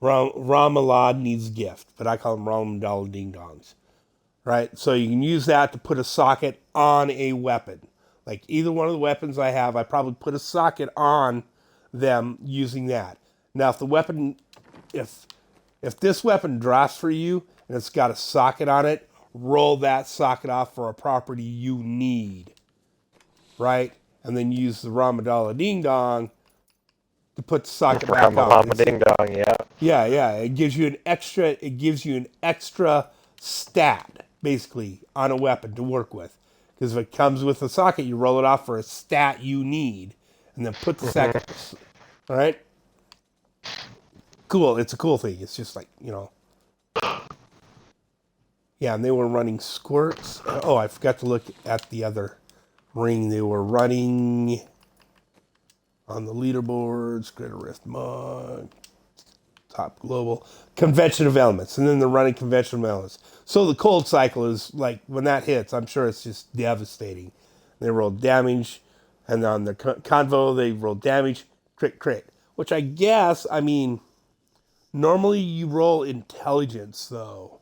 Ramalad needs gift, but I call them Ramadala Ding Dongs. Right? So you can use that to put a socket on a weapon. Like either one of the weapons I have, I probably put a socket on them using that. Now if this weapon drops for you and it's got a socket on it, roll that socket off for a property you need. Right? And then use the Ramadala Ding Dong to put the socket back on. Rama ding dong, yeah. Yeah. It gives you an extra stat, basically, on a weapon to work with. Because if it comes with a socket, you roll it off for a stat you need. And then put the second. All right? Cool. It's a cool thing. It's just like, Yeah, and they were running squirts. Oh, I forgot to look at the other ring. They were running on the leaderboards. Greater Rift Monk. Top global convention of elements, and then they're running convention of elements. So the cold cycle is like when that hits, I'm sure it's just devastating. They roll damage, and on the convo they roll damage, crit, which I mean, normally you roll intelligence though,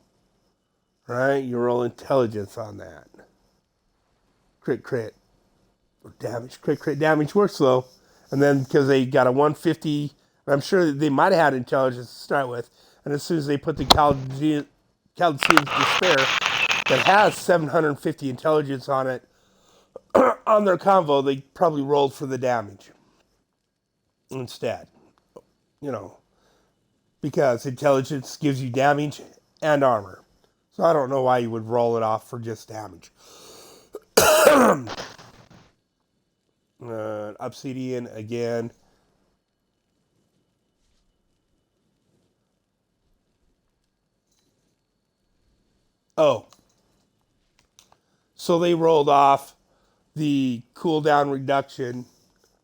right? You roll intelligence on that. Crit, or damage, crit damage works though, and then because they got a 150. I'm sure that they might have had intelligence to start with, and as soon as they put the Chaldean's Despair that has 750 intelligence on it on their convo, they probably rolled for the damage instead. Because intelligence gives you damage and armor. So I don't know why you would roll it off for just damage. Obsidian again. Oh, so they rolled off the cooldown reduction,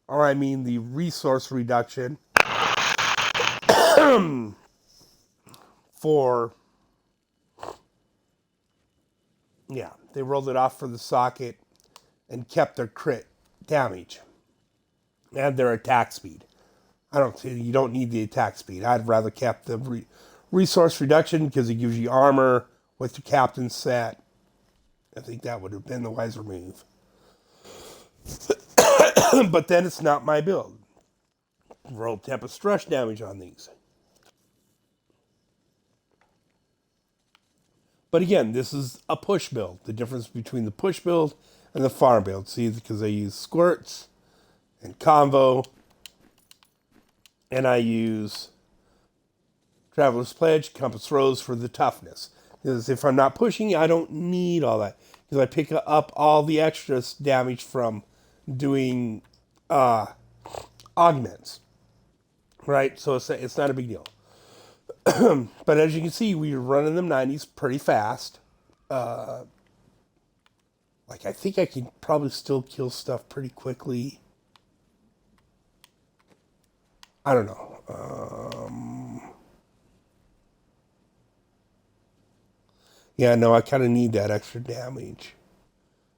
or I mean the resource reduction for, they rolled it off for the socket and kept their crit damage and their attack speed. You don't need the attack speed. I'd rather kept the resource reduction because it gives you armor with your captain set. I think that would have been the wiser move. But then it's not my build. Roll Tempest Rush damage on these. But again, this is a push build. The difference between the push build and the farm build. See, because I use squirts and convo, and I use Traveler's Pledge, Compass Rose for the toughness. Because if I'm not pushing, I don't need all that. Because I pick up all the extra damage from doing augments. Right? So it's not a big deal. But as you can see, we were running them 90s pretty fast. I think I can probably still kill stuff pretty quickly. I don't know. Yeah, no, I kind of need that extra damage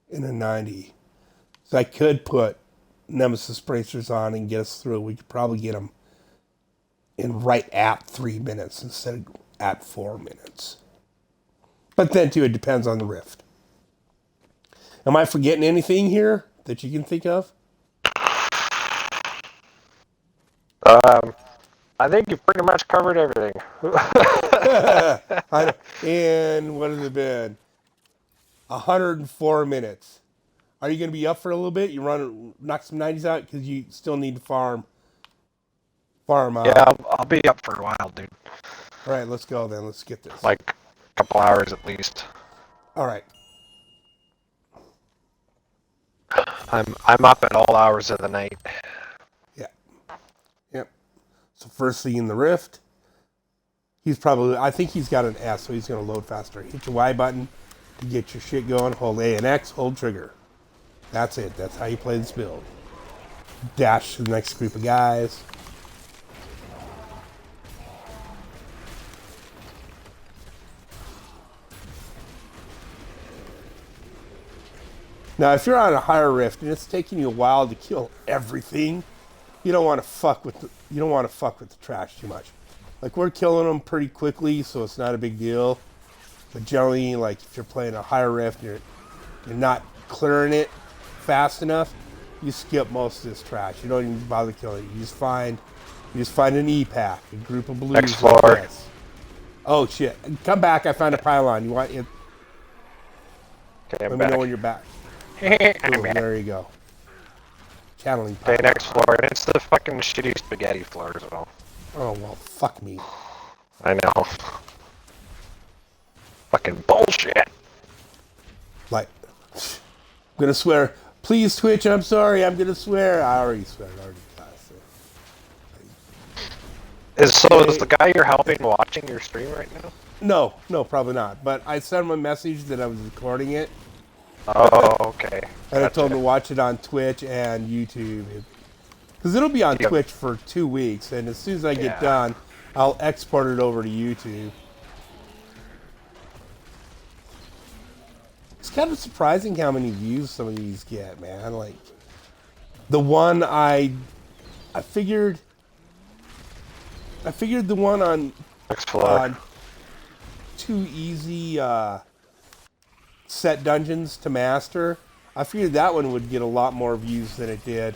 in a 90. So I could put Nemesis bracers on and get us through. We could probably get them in right at 3 minutes instead of at 4 minutes. But then, too, it depends on the rift. Am I forgetting anything here that you can think of? I think you pretty much covered everything. And what has it been? 104 minutes. Are you going to be up for a little bit? You knock some 90s out because you still need to farm. Yeah, I'll be up for a while, dude. All right, let's go then. Let's get this. Like a couple hours at least. All right. I'm up at all hours of the night. Yeah. Yep. So first thing in the rift. I think he's got an S, so he's going to load faster. Hit your Y button to get your shit going. Hold A and X, hold trigger. That's it. That's how you play this build. Dash to the next group of guys. Now, if you're on a higher rift and it's taking you a while to kill everything, you don't want to fuck with the trash too much. Like, we're killing them pretty quickly, so it's not a big deal. But generally, like, if you're playing a higher rift and you're not clearing it fast enough, you skip most of this trash. You don't even bother killing it. You just find an E-pack, a group of blues. Explore. Like this. Oh shit! Come back. I found a pylon. You want it? Okay, Let me know when you're back. Boom, there you go. Channeling Okay, pylon. next floor. And it's the fucking shitty spaghetti floor as well. Oh well, fuck me. I know. Fucking bullshit. Like, I'm gonna swear. Please, Twitch. I'm sorry. I'm gonna swear. I already swear. I already cussed. Is the guy you're helping watching your stream right now? No, probably not. But I sent him a message that I was recording it, Oh, okay. and I told him to watch it on Twitch and YouTube, because it'll be on Yep. Twitch for 2 weeks. And as soon as I get Yeah. done, I'll export it over to YouTube. It's kind of surprising how many views some of these get, man. Like, the one I figured the one on Next floor. too easy set dungeons to master. I figured that one would get a lot more views than it did,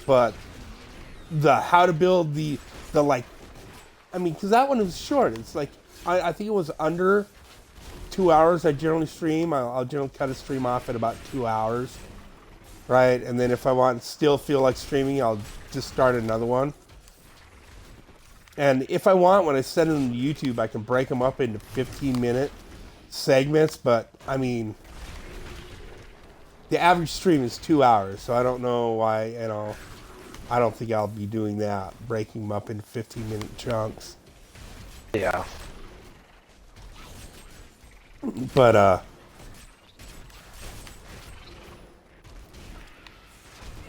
but the how to build the like, I mean, because that one was short. It's like I think it was under 2 hours. I generally stream. I'll generally cut a stream off at about 2 hours, right? And then if I still feel like streaming, I'll just start another one. And if I want, when I send them to YouTube, I can break them up into 15-minute segments. But, I mean, the average stream is 2 hours. So I don't know why, I don't think I'll be doing that, breaking them up into 15-minute chunks. Yeah. But,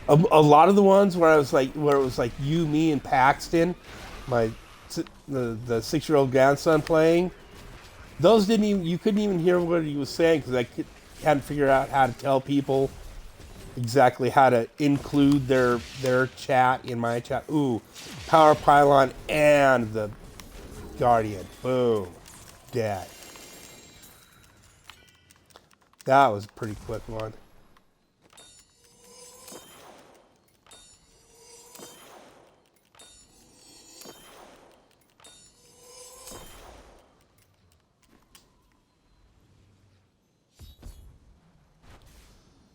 a lot of the ones where it was like you, me, and Paxton, the 6-year-old grandson playing, those you couldn't even hear what he was saying because I hadn't figured out how to tell people exactly how to include their chat in my chat. Ooh, power pylon and the guardian. Boom, dead. That was a pretty quick one.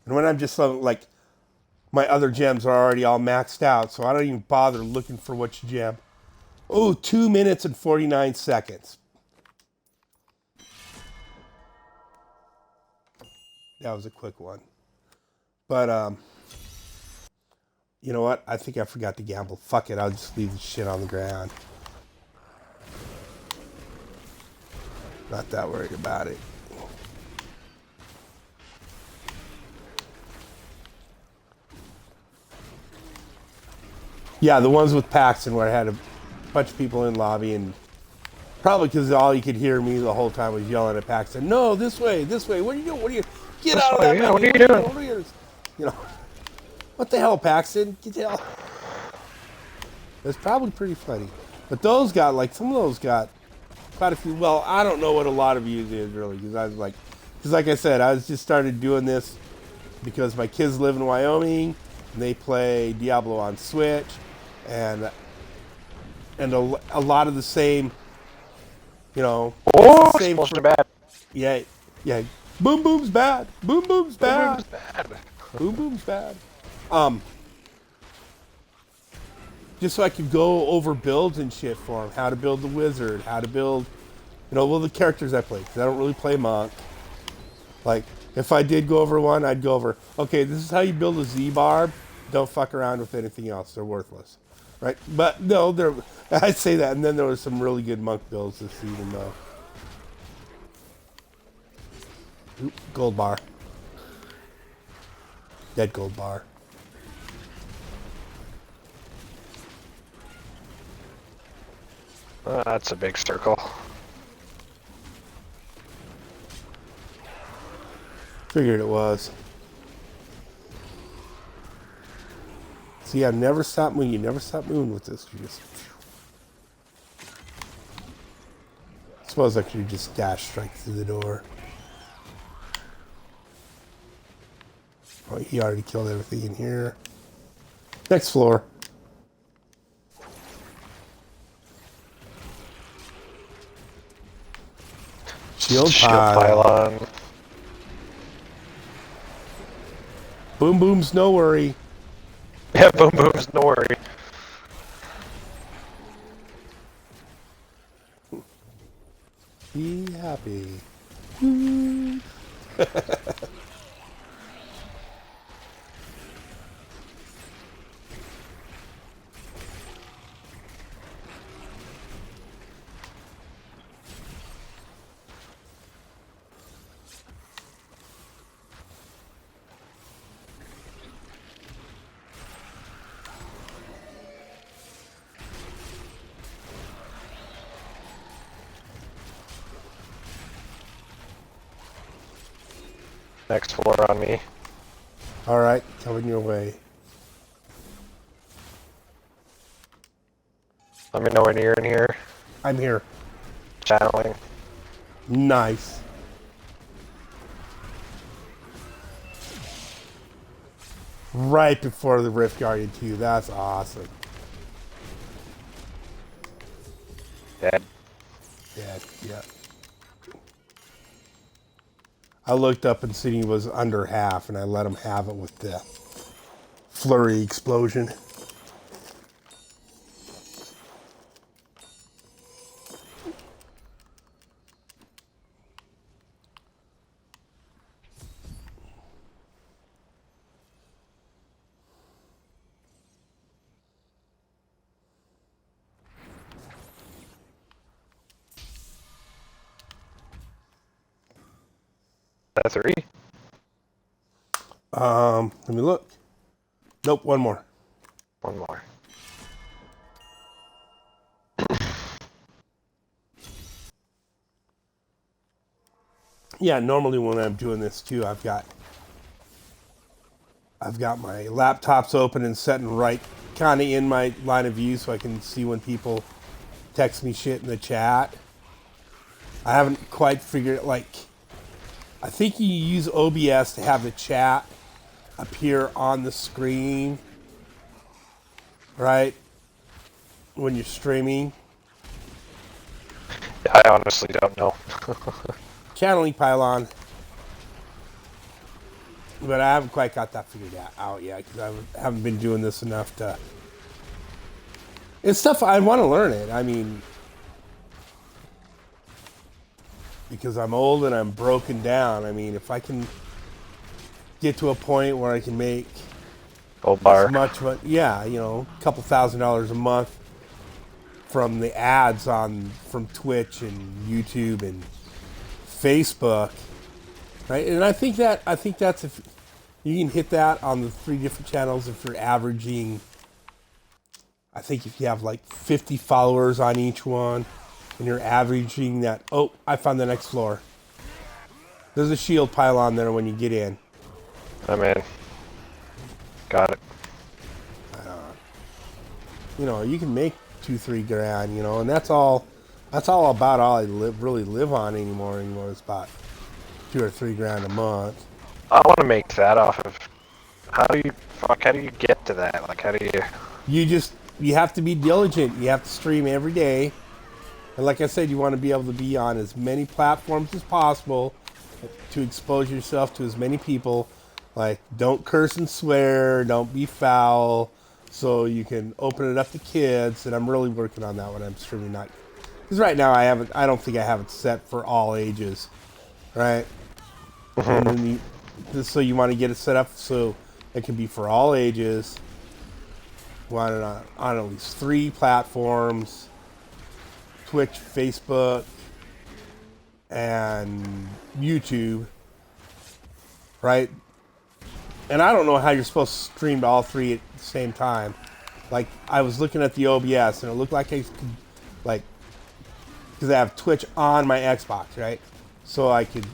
And when I'm just like, my other gems are already all maxed out, so I don't even bother looking for which gem. Oh, 2 minutes and 49 seconds. That was a quick one. But, you know what? I think I forgot to gamble. Fuck it, I'll just leave the shit on the ground. Not that worried about it. Yeah, the ones with Paxton where I had a bunch of people in lobby, and probably because all you could hear me the whole time was yelling at Paxton, no, this way, what are you doing? What are you, get out of that, yeah, what are you doing? You know, what the hell, Paxton? Get the hell. It's probably pretty funny. But those got, like, some of those got quite a few, well, I don't know what a lot of views is really, because like I said, I just started doing this because my kids live in Wyoming, and they play Diablo on Switch, and a lot of the same, Oh, same explosion bad. yeah, boom boom's bad, boom boom's bad. Boom is bad. Boom Boom's bad. Just so I could go over builds and shit for him. How to build the wizard, how to build, well, the characters I play. Because I don't really play Monk. Like, if I did go over one, I'd go over, okay, this is how you build a Z-barb. Don't fuck around with anything else. They're worthless. Right? But, no, I'd say that. And then there was some really good Monk builds this season, though. Oop, gold bar. Dead gold bar. That's a big circle. Figured it was. See, I never stop moving. You never stop moving with this. You just. Suppose I could just dash straight through the door. Oh, he already killed everything in here. Next floor. Shield pylon. Boom Boom's no worry. Yeah, Boom Boom's no worry. Be happy. Next floor on me. All right, coming your way. Let me know when you're in here. I'm here. Channeling. Nice. Right before the Rift Guardian 2. That's awesome. Dead. Yeah. I looked up and seen he was under half, and I let him have it with the flurry explosion. That 3? Let me look. Nope, one more. One more. Yeah, normally when I'm doing this too, I've got my laptops open and setting right kind of in my line of view so I can see when people text me shit in the chat. I haven't quite figured it, like, I think you use OBS to have the chat appear on the screen, right? When you're streaming. I honestly don't know. Channeling pylon. But I haven't quite got that figured out yet because I haven't been doing this enough to. It's stuff I want to learn it. I mean, because I'm old and I'm broken down. I mean, if I can get to a point where I can make Gold bar. as much, but yeah, a couple $1,000s a month from the ads from Twitch and YouTube and Facebook, right? And I think that's if you can hit that on the 3 different channels if you're averaging. I think if you have like 50 followers on each one, and you're averaging that. Oh, I found the next floor. There's a shield pylon there when you get in. I'm in. Got it. You can make $2-3 grand, and that's all about all I really live on anymore. It's about $2 or $3 grand a month. I want to make that off of. How do you get to that? Like, how do you? You have to be diligent. You have to stream every day. And like I said, you want to be able to be on as many platforms as possible to expose yourself to as many people. Like, don't curse and swear, don't be foul, so you can open it up to kids. And I'm really working on that one. I'm streaming not because right now I don't think I have it set for all ages, right? And then so you want to get it set up so it can be for all ages. Want it on at least 3 platforms: Twitch, Facebook, and YouTube, right? And I don't know how you're supposed to stream to all 3 at the same time. Like, I was looking at the OBS, and it looked like I could, like, because I have Twitch on my Xbox, right? So I could...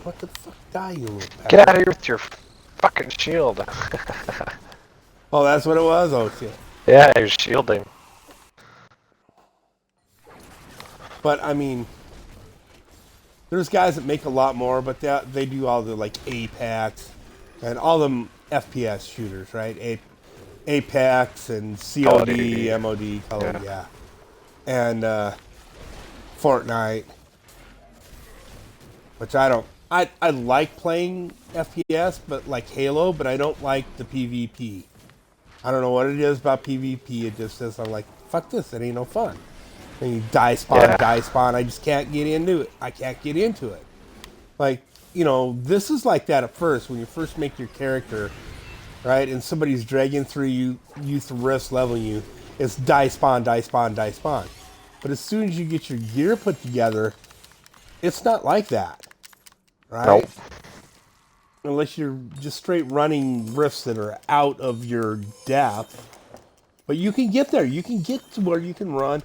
What the fuck? Die, you little bastard. Get out of here with your fucking shield. Oh, that's what it was? Oh, shit. Yeah, you're shielding. But, I mean... There's guys that make a lot more, but they do all the, like, Apex and all them FPS shooters, right? Apex and COD, MOD, Call of Duty, yeah. And Fortnite, which I don't... I like playing FPS, but like Halo, but I don't like the PvP. I don't know what it is about PvP. It just says, I'm like, fuck this, it ain't no fun. And you die spawn, I just can't get into it. I can't get into it. Like, you know, this is like that at first, when you first make your character, right? And somebody's dragging through you, youth risk leveling you. It's die spawn, die spawn, die spawn. But as soon as you get your gear put together, it's not like that, right? Nope. Unless you're just straight running rifts that are out of your depth. But you can get there. You can get to where you can run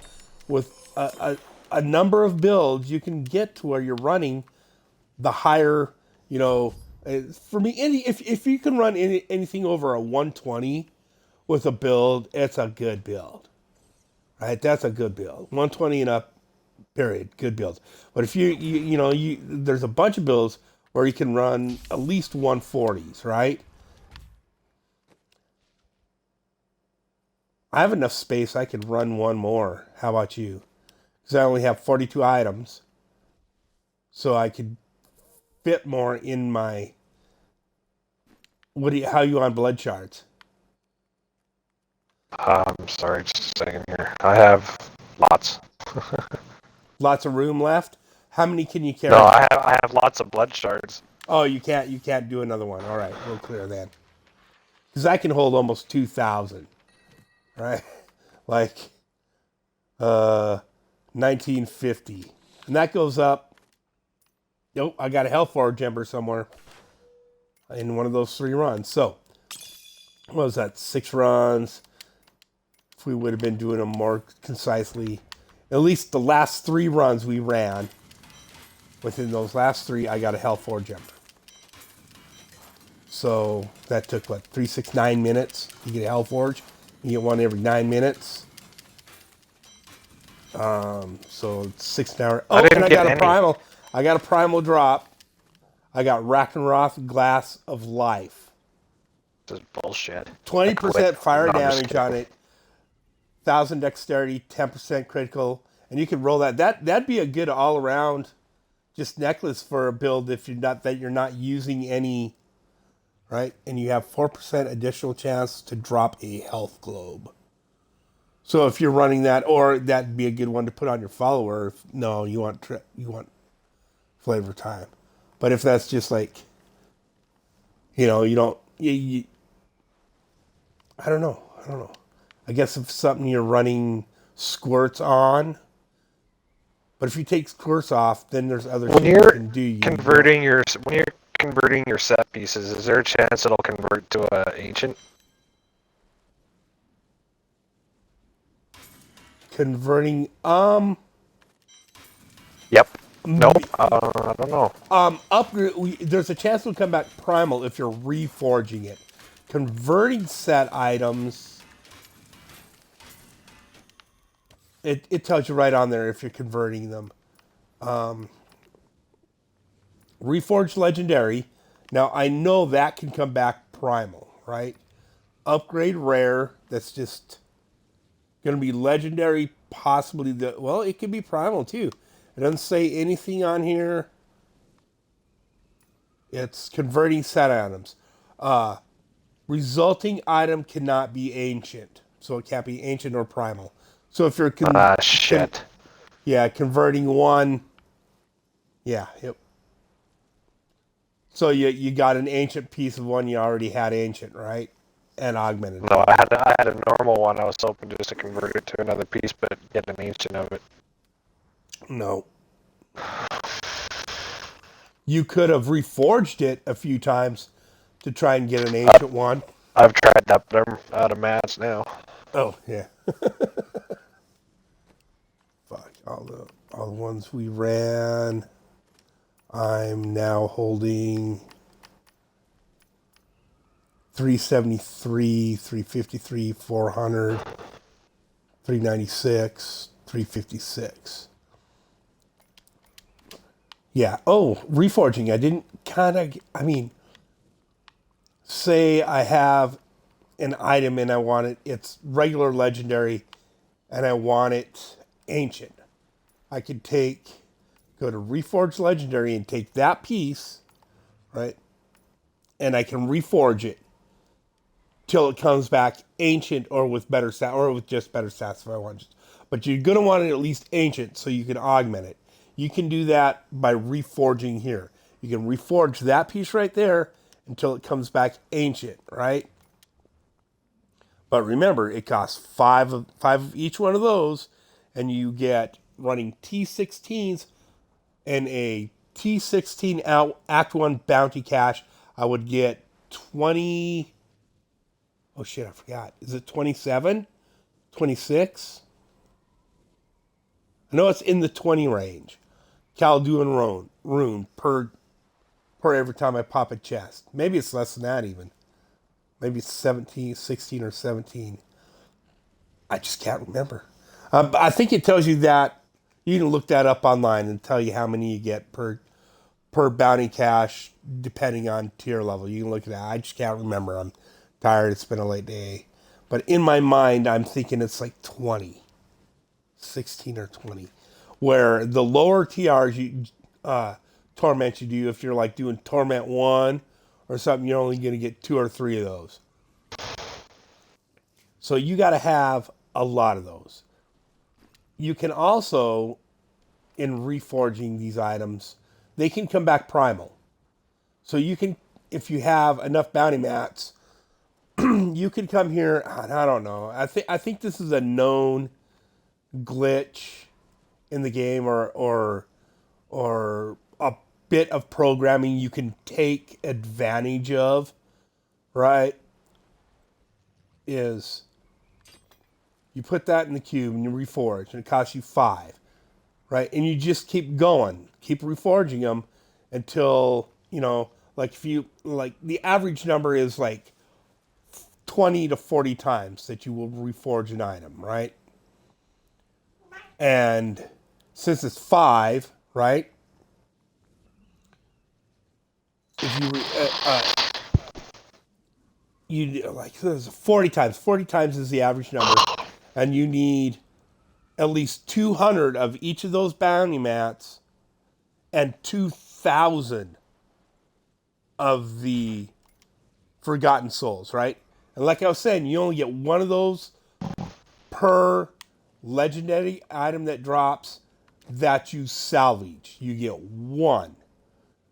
with a number of builds. You can get to where you're running the higher, you know, for me, if you can run anything over a 120 with a build, it's a good build, right? That's a good build. 120 and up, period, good build. But if you know, there's a bunch of builds where you can run at least 140s, right? I have enough space I could run one more. How about you? Because I only have 42 items. So I could fit more in my... How you on blood shards? Sorry, just a second here. I have lots. Lots of room left? How many can you carry? No, I have lots of blood shards. Oh, you can't do another one. All right, we'll clear that. Because I can hold almost 2,000. Right? Like 1950. And that goes up. Nope, I got a Hellforge Ember somewhere in one of those 3 runs. So, what was that? 6 runs. If we would have been doing them more concisely. At least the last 3 runs we ran. Within those last 3, I got a Hellforge Ember. So, that took, 3, 6, 9 minutes to get a Hellforge. You get one every 9 minutes. So it's 6 an hour. Oh, and I got a primal. I got a primal drop. I got Ragnarok Glass of Life. This is bullshit. 20% fire damage on it. 1,000 dexterity, 10% critical, and you can roll that. That'd be a good all around, just necklace for a build if you're not using any. Right? And you have 4% additional chance to drop a health globe. So if you're running that, or that'd be a good one to put on your follower. No, you want flavor time. But if that's just like, you know, you don't, I don't know. I guess if something you're running squirts on, but if you take squirts off, then there's other things you can do. When you're converting your set pieces, is there a chance it'll convert to an ancient? Converting, Yep. Nope. I don't know. Upgrade. There's a chance it'll come back primal if you're reforging it. Converting set items. It tells you right on there if you're converting them. Reforged Legendary. Now, I know that can come back primal, right? Upgrade Rare. That's just going to be Legendary, possibly. It could be primal, too. It doesn't say anything on here. It's converting set items. Resulting item cannot be ancient, so it can't be ancient or primal. So if you're Shit. converting one, yeah, yep. So you got an ancient piece of one you already had ancient, right? And augmented. No, I had a normal one. I was hoping just to convert it to another piece, but get an ancient of it. No. You could have reforged it a few times to try and get an ancient one. I've tried that, but I'm out of mats now. Oh yeah. Fuck all the ones we ran. I'm now holding 373, 353, 400, 396, 356. Yeah. Oh, reforging. I didn't say I have an item and I want it, it's regular legendary and I want it ancient. I could go to Reforge Legendary and take that piece, right? And I can reforge it till it comes back ancient or with better stats, or with just better stats if I want. But you're going to want it at least ancient so you can augment it. You can do that by reforging here. You can reforge that piece right there until it comes back ancient, right? But remember, it costs five of each one of those, and you get running T16s and a T16 Act 1 bounty cache. I would get 20. Oh shit, I forgot. Is it 27? 26? I know it's in the 20 range. Calduan rune per every time I pop a chest. Maybe it's less than that even. Maybe it's 17, 16 or 17. I just can't remember. I think it tells you that. You can look that up online and tell you how many you get per bounty cache depending on tier level. You can look at that. I just can't remember. I'm tired. It's been a late day. But in my mind, I'm thinking it's like 20. 16 or 20. Where the lower TRs torment you do, if you're like doing Torment 1 or something, you're only going to get 2 or 3 of those. So you got to have a lot of those. You can also, in reforging these items, they can come back primal. So you can, if you have enough bounty mats, you can come here. I don't know. I think this is a known glitch in the game, or a bit of programming you can take advantage of, right? Is you put that in the cube and you reforge, and it costs you 5, right? And you just keep going, keep reforging them until, like if you, like the average number is like 20 to 40 times that you will reforge an item, right? And since it's 5, right? If you like, so there's 40 times. 40 times is the average number, and you need at least 200 of each of those bounty mats and 2,000 of the Forgotten Souls, right? And like I was saying, you only get one of those per legendary item that drops that you salvage. You get 1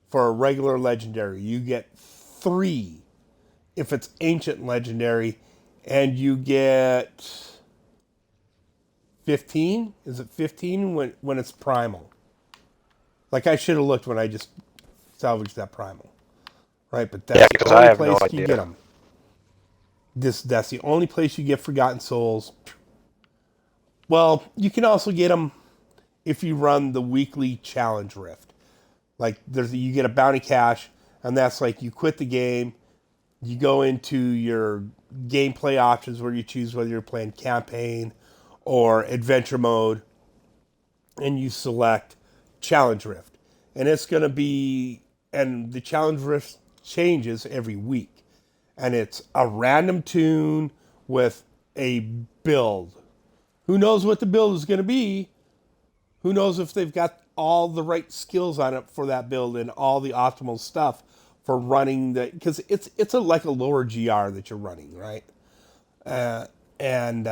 for a regular legendary. You get 3 if it's ancient legendary, and you get 15. Is it 15 when it's primal? Like I should have looked when I just salvaged that primal, right? But that's the because I only have no place you idea. get them. That's the only place you get Forgotten Souls. Well, you can also get them if you run the weekly challenge rift. Like you get a bounty cache, and that's like you quit the game, you go into your gameplay options where you choose whether you're playing campaign or adventure mode, and you select challenge rift. And it's going to be, and the challenge rift changes every week. And it's a random tune with a build. Who knows what the build is going to be? Who knows if they've got all the right skills on it for that build and all the optimal stuff. for running the, because it's like a lower GR that you're running, right? Uh, and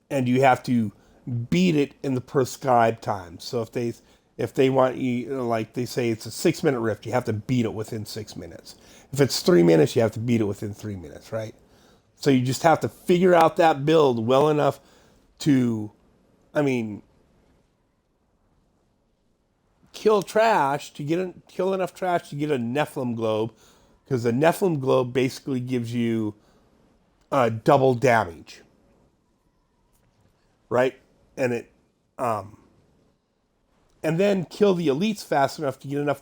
and you have to beat it in the prescribed time. So if they want you, like they say it's a 6 minute rift, you have to beat it within 6 minutes. If it's 3 minutes, you have to beat it within 3 minutes, right? So you just have to figure out that build well enough to, I mean, kill enough trash to get a Nephilim globe, because the Nephilim globe basically gives you double damage, right? And it and then kill the elites fast enough to get enough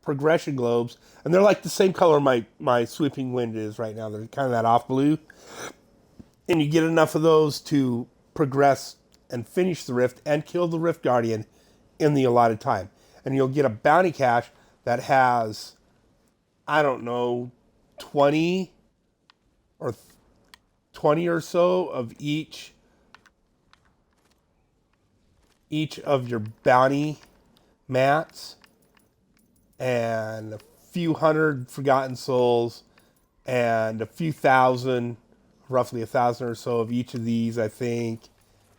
progression globes, and they're like the same color my sweeping wind is right now. They're kind of that off blue, and you get enough of those to progress and finish the rift and kill the rift guardian in the allotted time, and you'll get a bounty cache that has, I don't know, 20 or 20 or so of each of your bounty mats, and a few hundred forgotten souls, and a few thousand, roughly 1,000 or so of each of these, I think,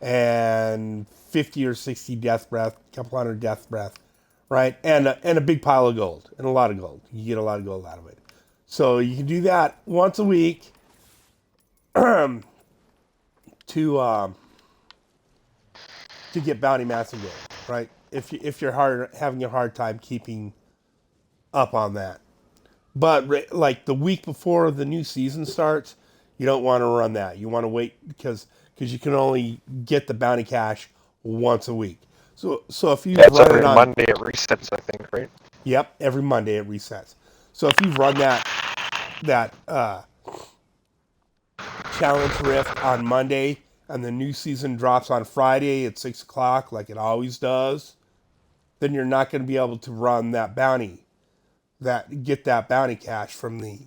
and 50 or 60 death breath, a couple hundred death breath, right? And a big pile of gold, and a lot of gold. You get a lot of gold out of it. So you can do that once a week to get bounty mats and gold, right? If you're having a hard time keeping up on that. But like the week before the new season starts, you don't want to run that. You want to wait because you can only get the bounty cache once a week. So if you Yeah, it's run every it on, Monday it resets, I think, right? yep, every Monday it resets. So if you run that challenge rift on Monday and the new season drops on Friday at 6 o'clock, like it always does, then you're not going to be able to run that get that bounty cache from the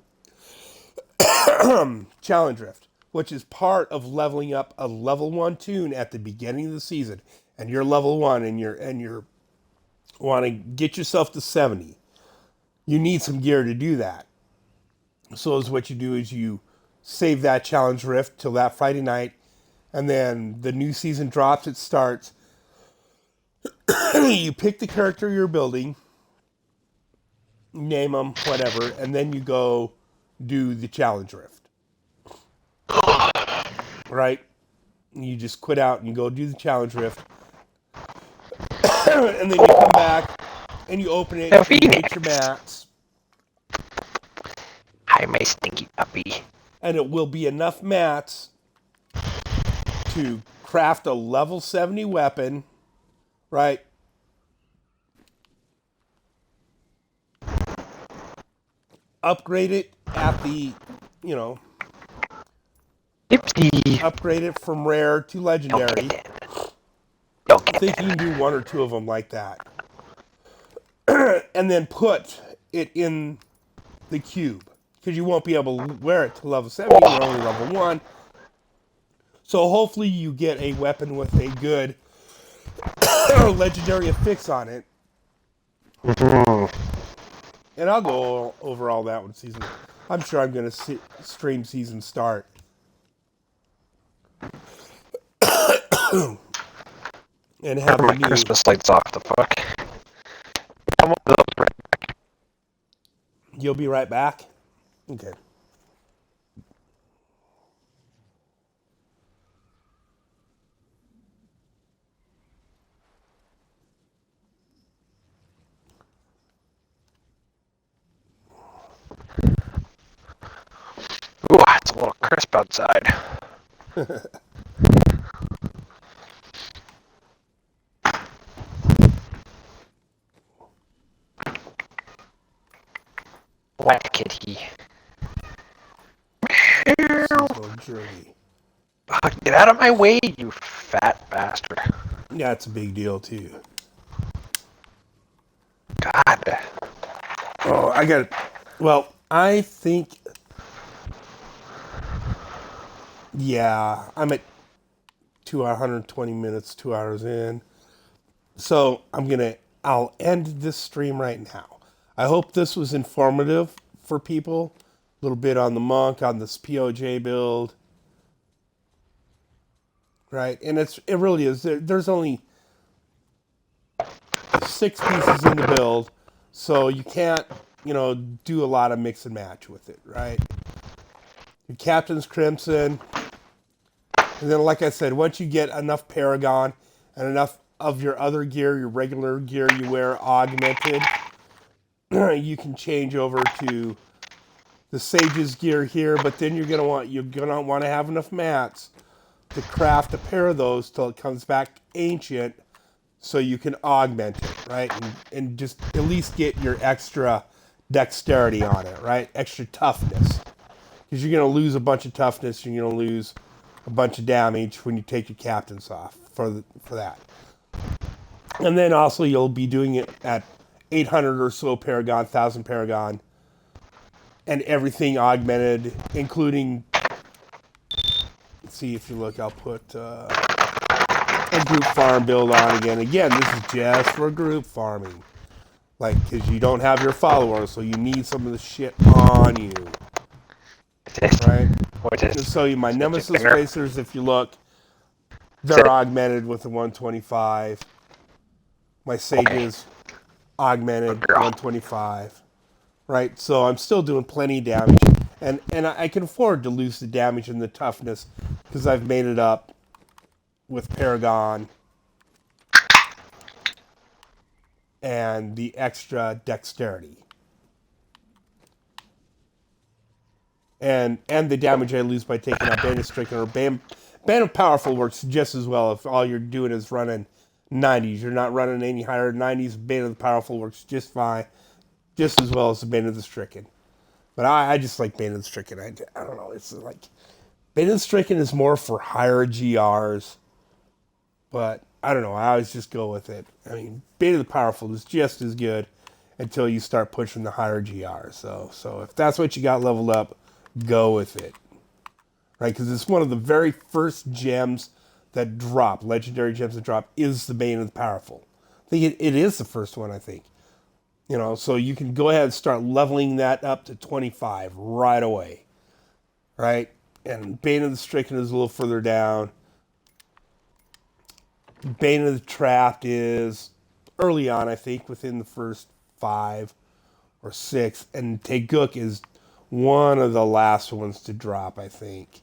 challenge rift, which is part of leveling up a level 1 toon at the beginning of the season. And you're level 1 and you're want to get yourself to 70. You need some gear to do that. So is what you do is you save that challenge rift till that Friday night, and then the new season drops, it starts. You pick the character you're building, name them, whatever, and then you go do the challenge rift. Right? You just quit out and you go do the challenge rift. And then you come back and you open it and you get your mats. Hi, my stinky puppy. And it will be enough mats to craft a level 70 weapon, right? Upgrade it at the, you know, Dipsy. upgrade it from rare to legendary. I think you can do one or two of them like that. And then put it in the cube, because you won't be able to wear it to level 70. You're only level 1. So hopefully you get a weapon with a good legendary affix on it. And I'll go over all that with season. I'm sure I'm going to stream season start. And have My the new Christmas lights off the fuck. I'm one of those right back. You'll be right back? Okay. Ooh, it's a little crisp outside. Wet kitty. Seasonal journey. Oh, get out of my way, you fat bastard. Yeah, it's a big deal too. God. Oh, I got it. Well, I think, yeah, I'm at 120 minutes, 2 hours in. So I'll end this stream right now. I hope this was informative for people. A little bit on the Monk, on this PoJ build. Right? And it really is. There's only 6 pieces in the build, so you can't, do a lot of mix and match with it, right? Your Captain's Crimson, and then, like I said, once you get enough Paragon and enough of your other gear, your regular gear you wear augmented, you can change over to the Sage's gear here. But then you're gonna want to have enough mats to craft a pair of those till it comes back ancient, so you can augment it, right? And just at least get your extra dexterity on it, right? Extra toughness. Because you're going to lose a bunch of toughness, you're going to lose a bunch of damage when you take your captains off for that. And then also you'll be doing it at 800 or so Paragon, 1000 Paragon, and everything augmented, including, let's see if you look, I'll put a group farm build on again. Again, this is just for group farming. Like, because you don't have your followers, so you need some of the shit on you. Right? Just so you, my Nemesis Racers, if you look, they're augmented with the 125. My Sages augmented 125. Right? So I'm still doing plenty of damage. And I can afford to lose the damage and the toughness because I've made it up with Paragon and the extra dexterity. And the damage I lose by taking out Bane of Stricken or Bane of Powerful works just as well if all you're doing is running 90s. You're not running any higher than 90s. Bane of the Powerful works just fine, just as well as the Bane of the Stricken. But I just like Bane of the Stricken. I don't know. It's like Bane of the Stricken is more for higher GRs. But I don't know. I always just go with it. I mean, Bane of the Powerful is just as good until you start pushing the higher GR. So if that's what you got leveled up, go with it. Right? Because it's one of the very first gems that drop, legendary gems that drop, is the Bane of the Powerful. I think it is the first one, I think. So you can go ahead and start leveling that up to 25 right away. Right? And Bane of the Stricken is a little further down. Bane of the Trapped is early on, I think, within the first 5 or 6. And Teguk is one of the last ones to drop, I think.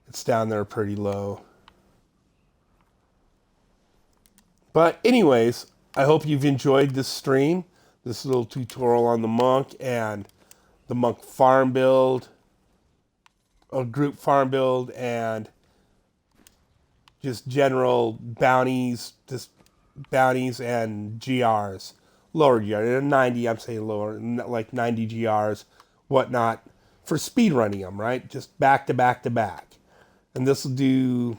It's down there pretty low. But anyways, I hope you've enjoyed this stream, this little tutorial on the Monk and the Monk farm build, a group farm build, and just general bounties, and GRs. Lower GR, 90, I'm saying lower, like 90 GRs, whatnot, for speed running them, right? Just back to back to back. And this will do,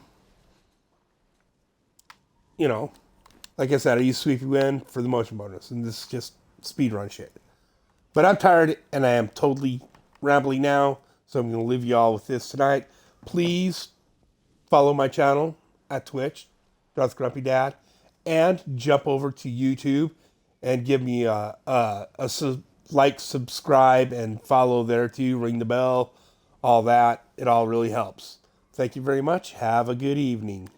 like I said, I use Sweepy Wind for the motion bonus, and this is just speedrun shit. But I'm tired, and I am totally rambling now, so I'm going to leave you all with this tonight. Please follow my channel at Twitch, Darth Grumpy Dad, and jump over to YouTube and give me a like, subscribe, and follow there too. Ring the bell, all that. It all really helps. Thank you very much. Have a good evening.